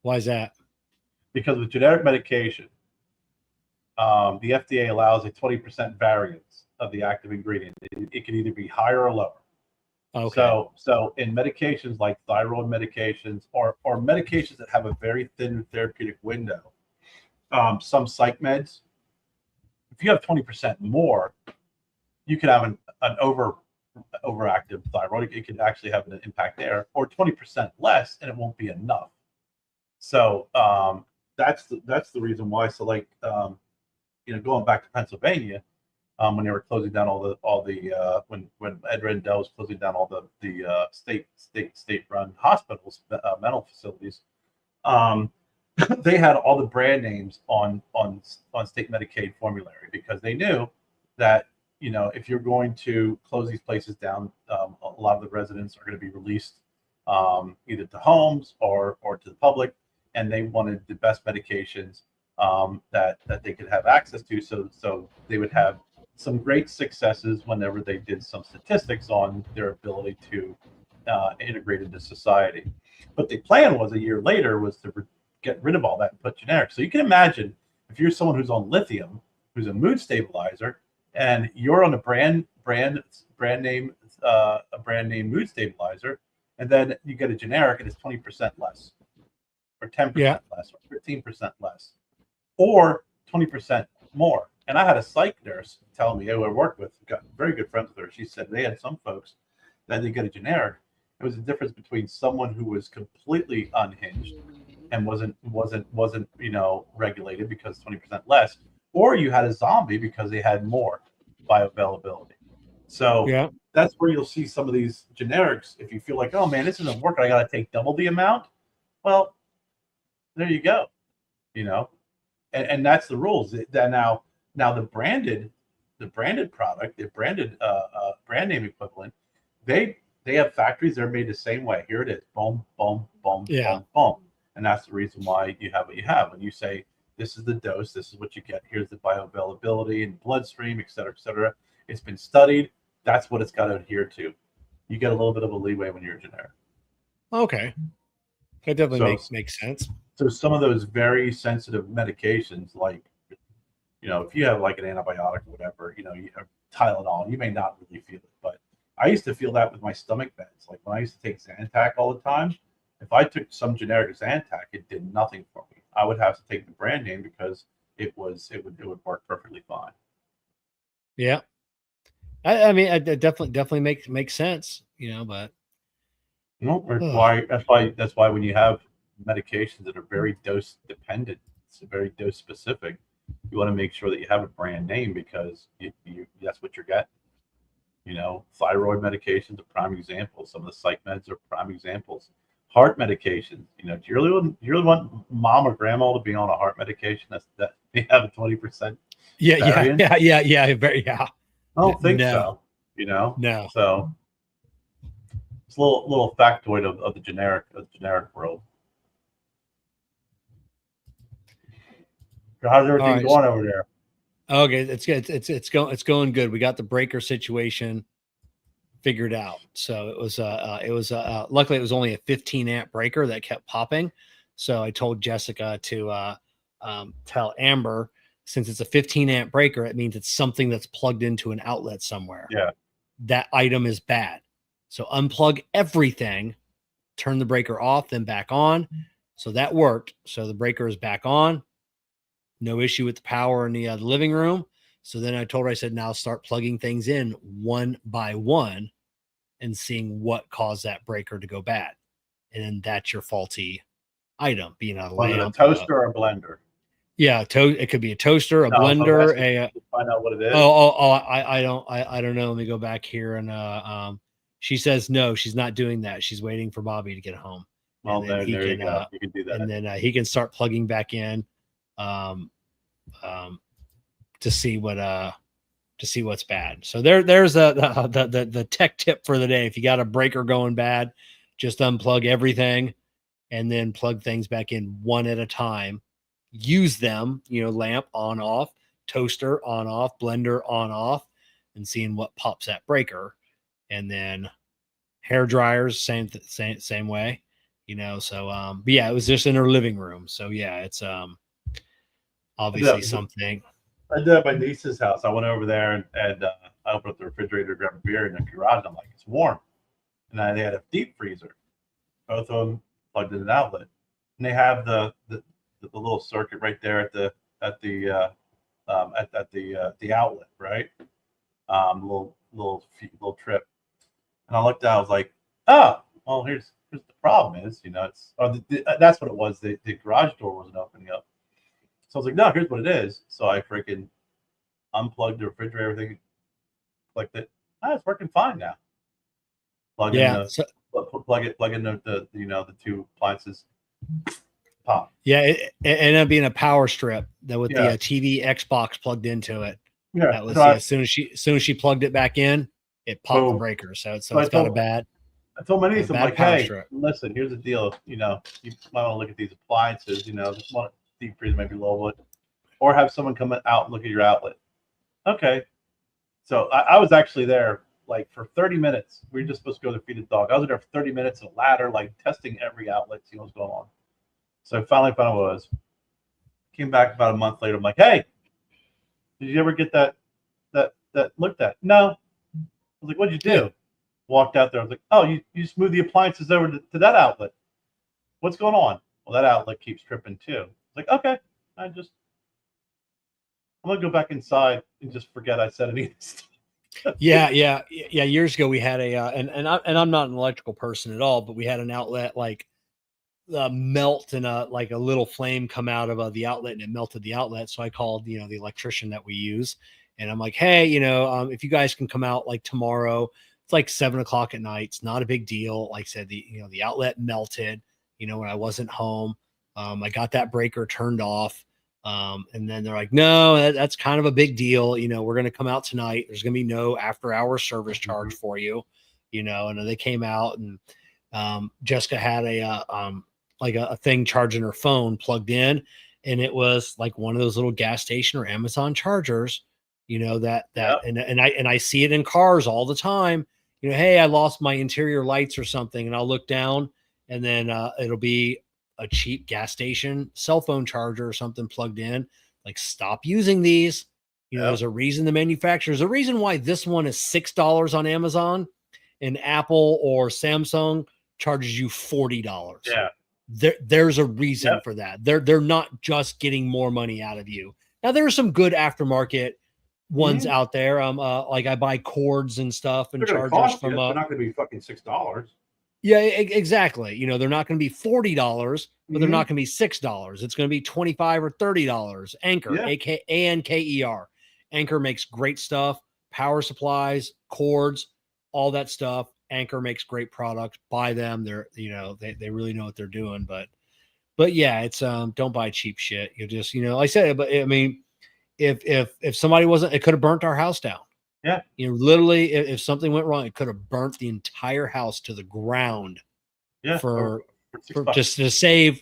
Why is that? Because with generic medication, the FDA allows a 20% variance of the active ingredient. It can either be higher or lower. Okay. So in medications like thyroid medications or medications that have a very thin therapeutic window, some psych meds, if you have 20% more, you could have an overactive thyroid. It could actually have an impact there, or 20% less, and it won't be enough. So that's the reason why. So like going back to Pennsylvania, when they were closing down when Ed Rendell was closing down all the state-run hospitals, mental facilities, they had all the brand names on state Medicaid formulary, because they knew that if you're going to close these places down, a lot of the residents are going to be released either to homes or to the public, and they wanted the best medications that they could have access to, so they would have some great successes whenever they did some statistics on their ability to integrate into society. But the plan was, a year later, was to get rid of all that and put generic. So you can imagine, if you're someone who's on lithium, who's a mood stabilizer, and you're on a brand name mood stabilizer, and then you get a generic and it's 20% less, or 10% less, or 15% less, or 20% more. And I had a psych nurse tell me, who I worked with, got very good friends with her. She said they had some folks that they get a generic. It was the difference between someone who was completely unhinged and wasn't regulated because 20% less, or you had a zombie because they had more bioavailability. So that's where you'll see some of these generics. If you feel like, oh man, this isn't working, I got to take double the amount. Well, there you go. And that's the rules. That now the branded product, the branded brand name equivalent, they have factories. They're made the same way. Here it is. Boom, boom, boom, boom, boom. And that's the reason why you have what you have. When you say, this is the dose, this is what you get, here's the bioavailability and bloodstream, et cetera, et cetera. It's been studied. That's what it's got to adhere to. You get a little bit of a leeway when you're a generic. Okay. That definitely makes sense. So some of those very sensitive medications, like, if you have like an antibiotic or whatever, you have Tylenol, you may not really feel it. But I used to feel that with my stomach meds. Like when I used to take Zantac all the time, if I took some generic Zantac, it did nothing for me. I would have to take the brand name because it would work perfectly fine. Yeah. I mean, it definitely makes sense, but that's why when you have medications that are very dose dependent, it's very dose specific, you want to make sure that you have a brand name, because that's what you're getting. Thyroid medications are prime examples. Some of the psych meds are prime examples. heart medication. You know, do you really want mom or grandma to be on a heart medication that they have a 20% variance? Yeah. I don't think No, so. You know, no. so it's a little factoid of the generic world. So how's All everything right. going over there? Okay, it's good. It's going good. We got the breaker situation figured out. So it was luckily it was only a 15 amp breaker that kept popping. So I told Jessica to tell Amber, since it's a 15 amp breaker, it means it's something that's plugged into an outlet somewhere. Yeah. That item is bad. So unplug everything, turn the breaker off, then back on. So that worked. So the breaker is back on. No issue with the power in the living room. So then I told her, I said, now start plugging things in one by one and seeing what caused that breaker to go bad. And then that's your faulty item, being a Was it a lamp. toaster or a blender? Yeah, it could be a toaster, a No, I'm blender, asking to find out what it is. I don't know. Let me go back here and she says no, she's not doing that. She's waiting for Bobby to get home. Well, And then there you go. You can do that. And then he can start plugging back in to see what's bad. So there's the tech tip for the day. If you got a breaker going bad, just unplug everything and then plug things back in one at a time. Use them, lamp on off, toaster on off, blender on off, and seeing what pops that breaker. And then hair dryers, same way, So but yeah, it was just in her living room. So yeah, it's obviously something. I did at my niece's house. I went over there and I opened up the refrigerator, grabbed a beer in the garage. And I'm like, it's warm. And they had a deep freezer. Both of them plugged in an outlet. And they have the little circuit right there at the outlet, right? Little trip. And I looked at it, I was like, oh, well, here's the problem is, that's what it was. The garage door wasn't opening up. So I was like, no, here's what it is. So I freaking unplugged the refrigerator, everything, clicked it. It's working fine now. Plug in the two appliances. Pop. Yeah, it ended up being a power strip that with the TV Xbox plugged into it. Yeah, that was as soon as she plugged it back in, it popped the breaker. So it's got a bad. I told my niece, I'm like, hey, strip. listen, here's the deal. You might want to look at these appliances. This one deep freeze maybe low bit, or have someone come out and look at your outlet. Okay, so I was actually there like for 30 minutes. We were just supposed to go to feed the dog. I was there for 30 minutes on a ladder, like testing every outlet, see what's going on. So I finally found out what it was. Came back about a month later. I'm like, hey, did you ever get that looked at? No. I was like, what'd you do? Yeah. Walked out there. I was like, oh, you just moved the appliances over to that outlet. What's going on? Well, that outlet keeps tripping too. I was like, okay, I'm gonna go back inside and just forget I said anything. Yeah. Years ago, we had and I'm not an electrical person at all, but we had an outlet like melt and a little flame come out of the outlet, and it melted the outlet. So I called the electrician that we use, and I'm like, hey, if you guys can come out like tomorrow, it's like 7:00 at night. It's not a big deal. Like I said, the outlet melted, when I wasn't home. I got that breaker turned off. And then they're like, no, that's kind of a big deal. We're going to come out tonight. There's going to be no after hour service charge for you, and they came out, and Jessica had a thing charging her phone plugged in, and it was like one of those little gas station or Amazon chargers, and I see it in cars all the time. Hey, I lost my interior lights or something, and I'll look down, and then it'll be a cheap gas station cell phone charger or something plugged in. Like, stop using these. There's a reason there's a reason why this one is $6 on Amazon, and Apple or Samsung charges you $40. Yeah. There's a reason for that. They're not just getting more money out of you. Now, there are some good aftermarket ones out there. Like I buy cords and stuff and chargers from they're not going to be fucking $6. Yeah, exactly. They're not going to be $40, but they're not going to be $6. It's going to be $25 or $30. Anchor, Anker. Anchor makes great stuff, power supplies, cords, all that stuff. Anchor makes great products. Buy them. They're, they really know what they're doing. But yeah, it's don't buy cheap shit. You just, like I said, but I mean, if somebody wasn't, it could have burnt our house down. Yeah. Literally, if something went wrong, it could have burnt the entire house to the ground. Yeah. For $6. just to save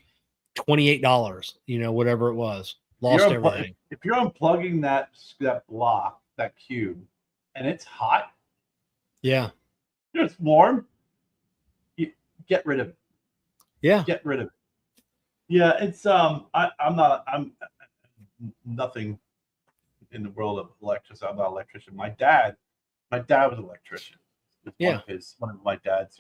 $28, whatever it was, lost everything. If you're unplugging that block, that cube, and it's hot, yeah, it's warm, you get rid of it. Yeah, get rid of it. Yeah, it's I'm nothing in the world of electricity. I'm not an electrician. My dad was an electrician. One of my dads,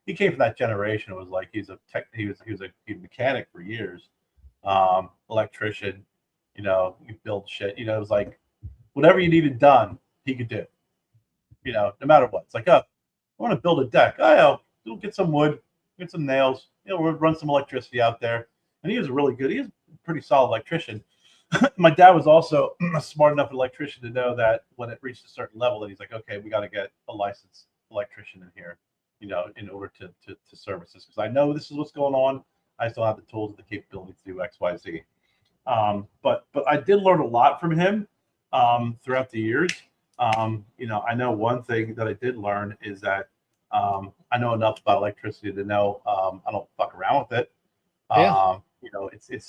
he came from that generation. It was like he was a mechanic for years, electrician. You build shit. It was like whatever you needed done, he could do. No matter what. It's like, I want to build a deck. We'll get some wood, get some nails. We'll run some electricity out there. And he was a pretty solid electrician. My dad was also a smart enough electrician to know that when it reached a certain level, that he's like, okay, we got to get a licensed electrician in here, in order to service this, because I know this is what's going on. I still have the tools and the capability to do X, Y, Z. But I did learn a lot from him throughout the years. I know one thing that I did learn is that I know enough about electricity to know I don't fuck around with it.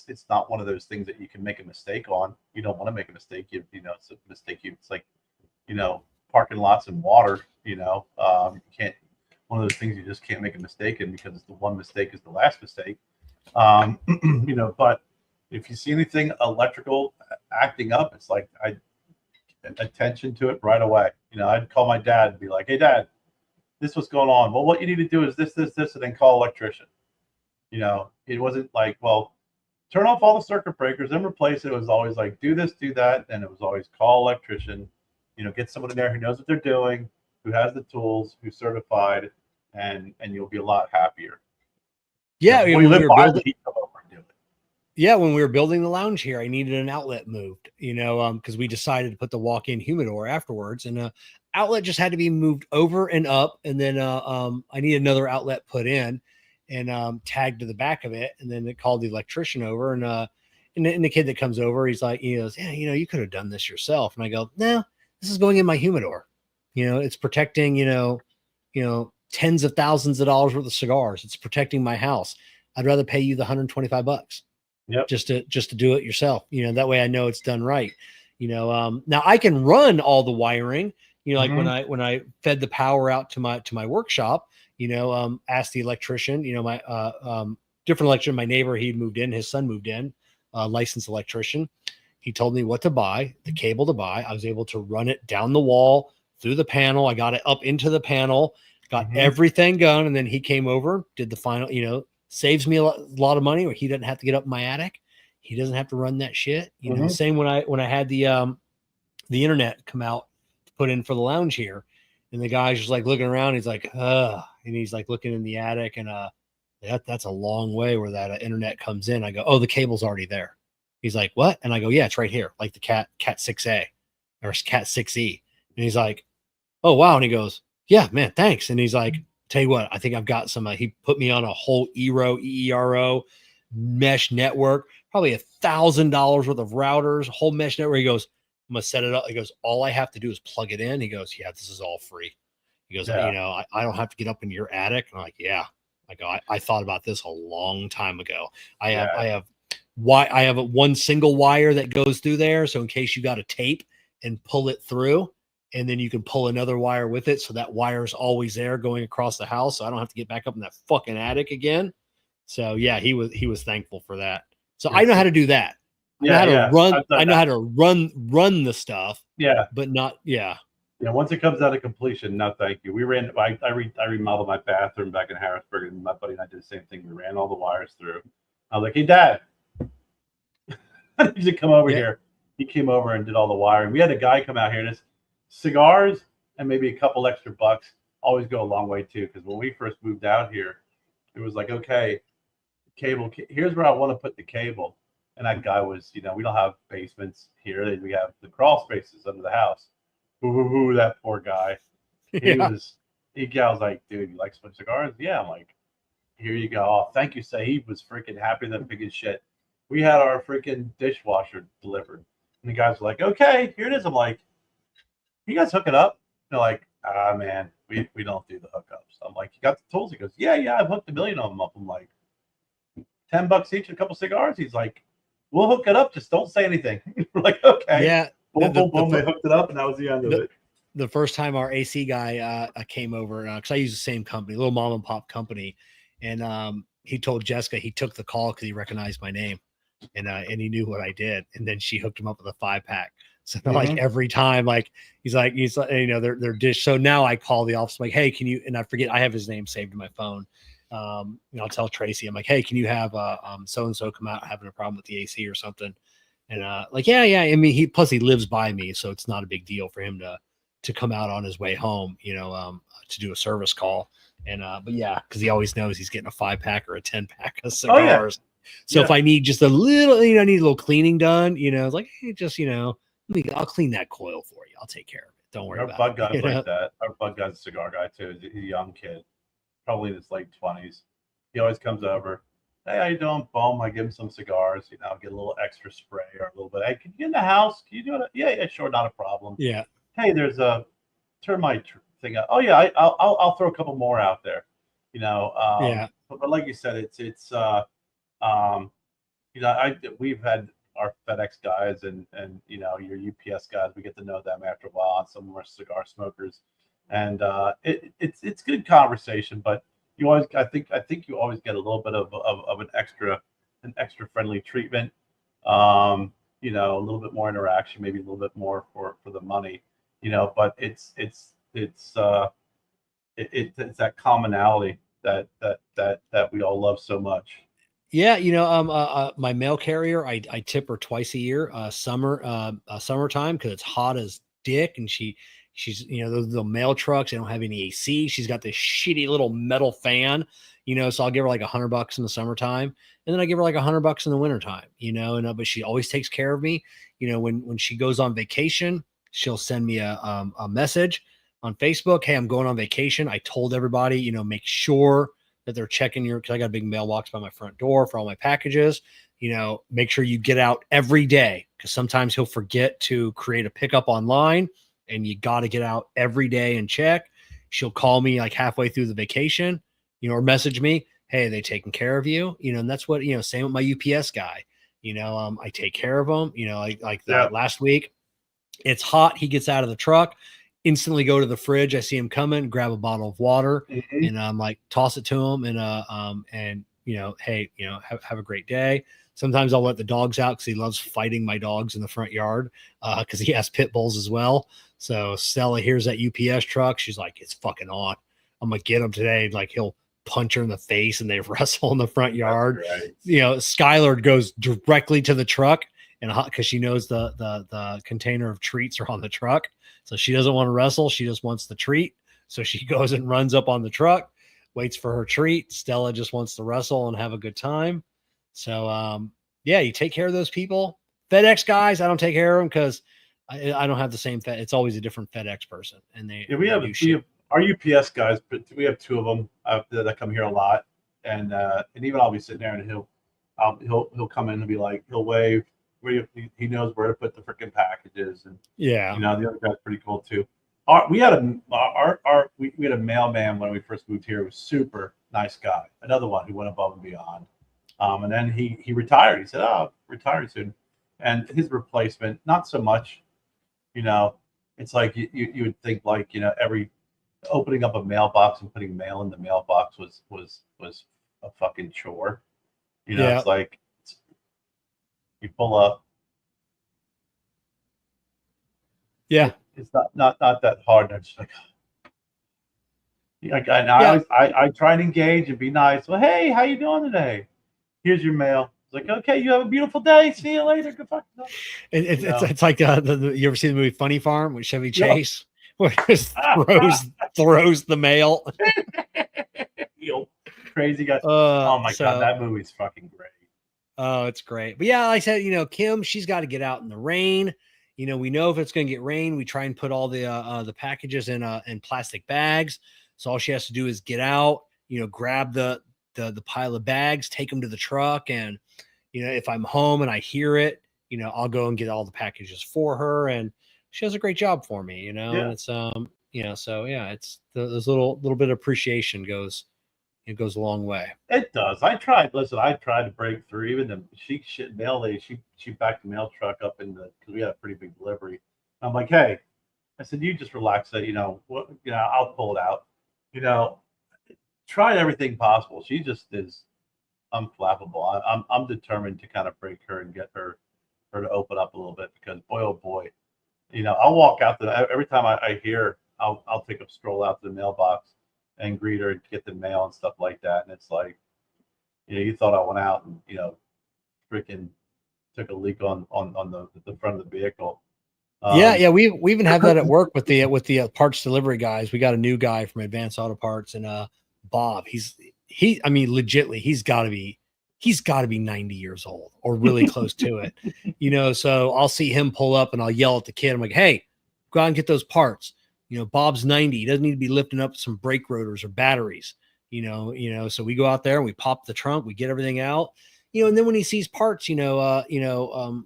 It's not one of those things that you can make a mistake on. You don't want to make a mistake. It's a mistake. It's like, parking lots and water. You can't. One of those things you just can't make a mistake in, because the one mistake is the last mistake. But if you see anything electrical acting up, it's like attention to it right away. I'd call my dad and be like, "Hey, Dad, this is what's going on. Well, what you need to do is this, and then call electrician." It wasn't like, well, turn off all the circuit breakers and replace it. It was always like, do this, do that. And it was always call electrician, get someone in there who knows what they're doing, who has the tools, who's certified, and you'll be a lot happier. Yeah. When we live by, he'd come over and do it. Yeah. When we were building the lounge here, I needed an outlet moved, because we decided to put the walk-in humidor afterwards, and outlet just had to be moved over and up. And then I need another outlet put in and tagged to the back of it. And then they called the electrician over, and the kid that comes over, he's like, yeah, you could have done this yourself. And I go, no, this is going in my humidor. It's protecting, tens of thousands of dollars worth of cigars. It's protecting my house. I'd rather pay you the $125. Yep. Just to do it yourself. That way I know it's done right. Now I can run all the wiring, like when I fed the power out to my workshop, asked the electrician, my different electrician, my neighbor, he moved in, his son moved in, licensed electrician. He told me what to buy, the cable to buy. I was able to run it down the wall, through the panel. I got it up into the panel, got everything done. And then he came over, did the final, saves me a lot of money, where he doesn't have to get up in my attic. He doesn't have to run that shit. Same when I had the internet come out to put in for the lounge here, and the guy's just like looking around. He's like, and he's like looking in the attic, and that's a long way where that internet comes in. I go, oh, the cable's already there. He's like, what? And I go, yeah, it's right here, like the Cat 6A or Cat 6E. And he's like, oh wow. And he goes, yeah, man, thanks. And he's like, tell you what, I think I've got some. He put me on a whole EERO mesh network, probably $1,000 worth of routers, whole mesh network. He goes, I'm gonna set it up. He goes, all I have to do is plug it in. He goes, yeah, this is all free. He goes, I don't have to get up in your attic. And I'm like, yeah. I go, I thought about this a long time ago. I have one single wire that goes through there, so in case you got a tape and pull it through, and then you can pull another wire with it, so that wire is always there going across the house, so I don't have to get back up in that fucking attic again. So yeah, he was thankful for that. So I know how to do that. I know how to run. I know how to run the stuff. Yeah, but not. Yeah. Yeah. Once it comes out of completion, no, thank you. I remodeled my bathroom back in Harrisburg, and my buddy and I did the same thing. We ran all the wires through. I was like, hey, Dad, I need you to come over here. He came over and did all the wiring. We had a guy come out here, and his cigars and maybe a couple extra bucks always go a long way too. Because when we first moved out here, it was like, okay, cable. Here's where I want to put the cable. And that guy was, we don't have basements here. We have the crawl spaces under the house. Ooh, that poor guy. He the guy was like, dude, you like smoke cigars? Yeah. I'm like, here you go. Oh, thank you. So he was freaking happy than pig as shit. We had our freaking dishwasher delivered. And the guys were like, okay, here it is. I'm like, you guys hook it up? They're like, man, we don't do the hookups. I'm like, you got the tools? He goes, yeah, I've hooked a million of them up. I'm like, $10 each, a couple cigars. He's like, we'll hook it up. Just don't say anything. We're like, okay. Yeah. Boom, boom, boom. They hooked it up, and that was the end of it. The first time our AC guy came over, because I use the same company, little mom and pop company, and he told Jessica he took the call because he recognized my name, and he knew what I did, and then she hooked him up with a 5-pack. So like every time, like he's like, their dish. So now I call the office, I'm like, hey, can you? And I forget I have his name saved in my phone. I'll tell Tracy, I'm like, hey, can you have so and so come out having a problem with the AC or something? And like, yeah. I mean, he lives by me, so it's not a big deal for him to come out on his way home, to do a service call. And but yeah, because he always knows he's getting a 5-pack or a 10-pack of cigars. So if I need just a little, I need a little cleaning done, it's like, hey, just I'll clean that coil for you. I'll take care of it. Don't worry about it. Our bud guy's like that. Our bud guy's a cigar guy too. He's a young kid, probably in his late 20s. He always comes over. Hey, how you doing? Boom. I give him some cigars. Get a little extra spray or a little bit. Hey, can you get in the house? Can you do it? Yeah, sure, not a problem. Yeah. Hey, there's a termite thing. Oh yeah, I'll throw a couple more out there. Yeah. But like you said, we've had our FedEx guys and your UPS guys. We get to know them after a while. And some of them are cigar smokers, and it's good conversation. But I think you always get a little bit of an extra friendly treatment. A little bit more interaction, maybe a little bit more for the money. But it's that commonality that we all love so much. Yeah, my mail carrier, I tip her twice a year, summertime, because it's hot as dick, and she's the mail trucks, they don't have any AC. She's got this shitty little metal fan, so I'll give her like $100 in the summertime, and then I give her like $100 in the wintertime, but she always takes care of me. When she goes on vacation, she'll send me a message on Facebook. Hey, I'm going on vacation. I told everybody, make sure that they're checking because I got a big mailbox by my front door for all my packages. Make sure you get out every day, because sometimes he'll forget to create a pickup online, and you got to get out every day and check. She'll call me like halfway through the vacation, or message me, hey, they taking care of you? And that's what, same with my UPS guy. I take care of him, like that last week. It's hot. He gets out of the truck, instantly go to the fridge. I see him coming, grab a bottle of water, and I'm like, toss it to him, and hey, have a great day. Sometimes I'll let the dogs out because he loves fighting my dogs in the front yard, because he has pit bulls as well. So Stella hears that UPS truck. She's like, it's fucking on. I'm gonna get him today. Like, he'll punch her in the face, and they wrestle in the front yard. Right. Skylar goes directly to the truck, and because she knows the container of treats are on the truck. So she doesn't want to wrestle. She just wants the treat. So she goes and runs up on the truck, waits for her treat. Stella just wants to wrestle and have a good time. So, you take care of those people. FedEx guys, I don't take care of them because I don't have the same It's always a different FedEx person. And we have our UPS guys, but we have 2 of them that come here a lot. And even I'll be sitting there, and he'll come in and be like, he'll wave. He knows where to put the freaking packages, and the other guy's pretty cool too. We had a mailman when we first moved here. He was super nice guy. Another one who went above and beyond. And then he retired. He said, "Oh, retiring soon." And his replacement, not so much. It's like you would think like every opening up a mailbox and putting mail in the mailbox was a fucking chore. It's like. You pull up. Yeah. It's not that hard. I'm just like, I try and engage and be nice. Well, hey, how you doing today? Here's your mail. It's like, okay, you have a beautiful day. See you later. Good fucking day. It's like you ever see the movie Funny Farm with Chevy Chase, where he just throws the mail. You crazy guy. Oh my god, that movie's fucking great. Oh, it's great. But yeah, like I said, Kim, she's got to get out in the rain. We know if it's going to get rain, we try and put all the packages in plastic bags So all she has to do is get out, grab the pile of bags, take them to the truck. And, if I'm home and I hear it, I'll go and get all the packages for her. And she does a great job for me, and it's, so yeah, it's those little bit of appreciation it goes a long way. It does. I tried to break through. Even the mail lady, she backed the mail truck up because we had a pretty big delivery. I'm like, hey, I said, you just relax it, I'll pull it out. Tried everything possible. She just is unflappable. I'm determined to kind of break her and get her to open up a little bit, because boy, oh boy, I'll walk out every time I hear, I'll take a stroll out to the mailbox and greet her and get the mail and stuff like that. And it's like, you thought I went out and, freaking took a leak on the front of the vehicle. Yeah. We even have that at work with the parts delivery guys. We got a new guy from Advanced Auto Parts, and Bob. I mean, legitly, he's got to be 90 years old or really close to it. So I'll see him pull up and I'll yell at the kid. I'm like, hey, go out and get those parts. Bob's 90. He doesn't need to be lifting up some brake rotors or batteries, so we go out there and we pop the trunk, we get everything out, and then when he sees parts, the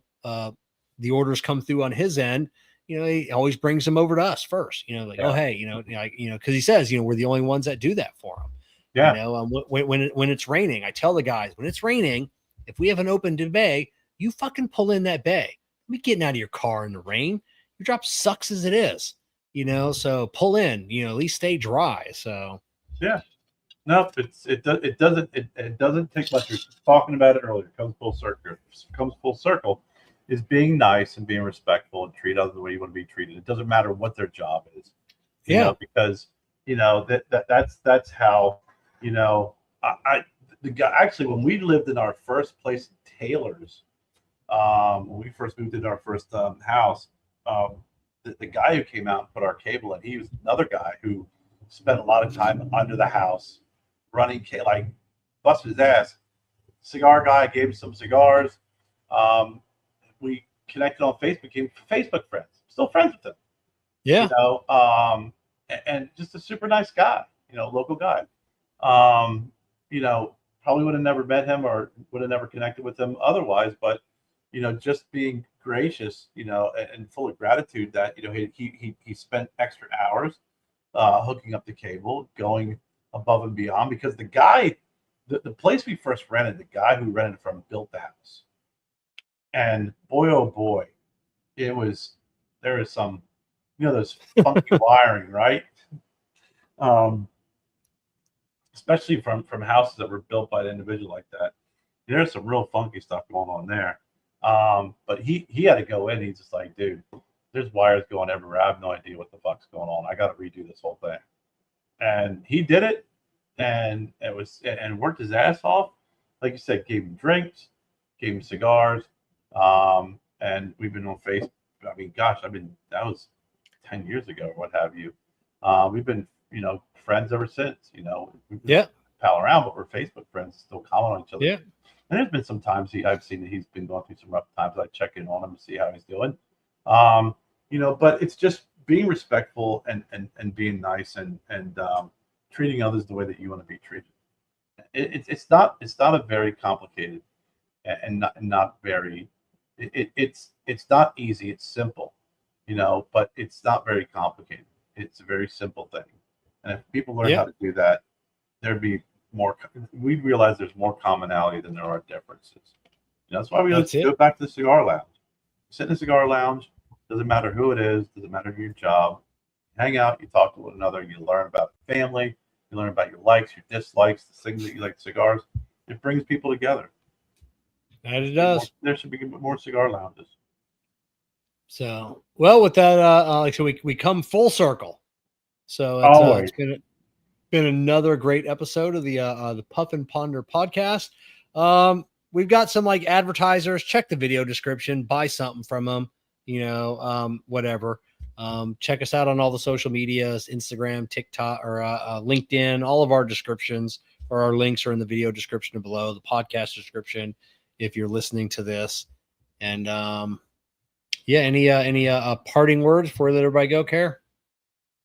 orders come through on his end, he always brings them over to us first, oh, hey, cause he says, we're the only ones that do that for him. Yeah. When it's raining, I tell the guys, when it's raining, if we have an open bay, you fucking pull in that bay. We getting out of your car in the rain. Your drop sucks as it is, so pull in, at least stay dry. So yeah, no, it doesn't take much. We were talking about it earlier. It comes full circle. Is being nice and being respectful and treat others the way you want to be treated. It doesn't matter what their job is, because that's how, the guy, actually, when we lived in our first place in Taylor's, when we first moved into our first house, the guy who came out and put our cable in, he was another guy who spent a lot of time under the house running, like busted his ass. Cigar guy, gave him some cigars. We connected on Facebook, became Facebook friends, still friends with him. Yeah. And just a super nice guy, local guy. Probably would have never met him or would have never connected with him otherwise, but just being gracious, and full of gratitude that he spent extra hours hooking up the cable, going above and beyond, because the guy, the place we first rented, the guy who rented from built the house. And boy, oh boy, there is some, those funky wiring, right? Especially from houses that were built by an individual like that. There's some real funky stuff going on there. But he had to go in. He's just like, dude, there's wires going everywhere. I have no idea what the fuck's going on. I got to redo this whole thing. And he did it, and worked his ass off. Like you said, gave him drinks, gave him cigars. And we've been on Facebook. I mean, gosh, that was 10 years ago or what have you. We've been, friends ever since, we pal around, but we're Facebook friends, still comment on each other. Yeah. And there's been some times I've seen that he's been going through some rough times. I check in on him and see how he's doing. But it's just being respectful and being nice and treating others the way that you want to be treated. It's not a very complicated and not very, it's not easy. It's simple, but it's not very complicated. It's a very simple thing. And if people learn how to do that, there'd be more, we'd realize there's more commonality than there are differences. That's why we let's go back to the cigar lounge. Sit in the cigar lounge, doesn't matter who it is, doesn't matter your job. Hang out, you talk to one another, you learn about family, you learn about your likes, your dislikes, the things that you like, cigars. It brings people together. And it does. There should be more cigar lounges. So, well, with that, so we come full circle. So it's been another great episode of the Puff and Ponder podcast. We've got some like advertisers. Check the video description, buy something from them, whatever. Check us out on all the social medias, Instagram, TikTok, or LinkedIn. All of our descriptions or our links are in the video description below, the podcast description, if you're listening to this. And any parting words before we let everybody go, Kerr?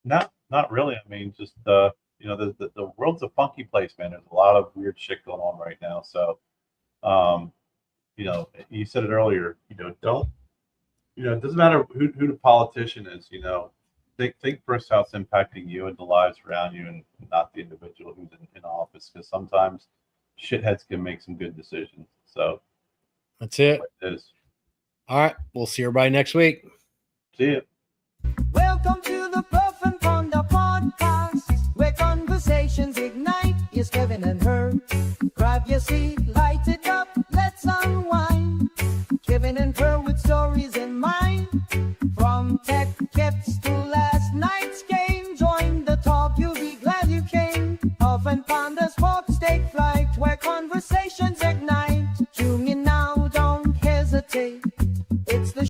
No, not really. I mean, just You know, the world's a funky place, man. There's a lot of weird shit going on right now. So, you know, you said it earlier. You know, don't. You know, it doesn't matter who the politician is. You know, think first how it's impacting you and the lives around you, and not the individual who's in office. Because sometimes shitheads can make some good decisions. So That's it. it is. All right. We'll see everybody next week. See ya. Welcome to the Puff and Ponder podcast, where conversations ignite. Here's Kevin and Herb. Grab your seat, light it up, let's unwind. Kevin and Herb with stories and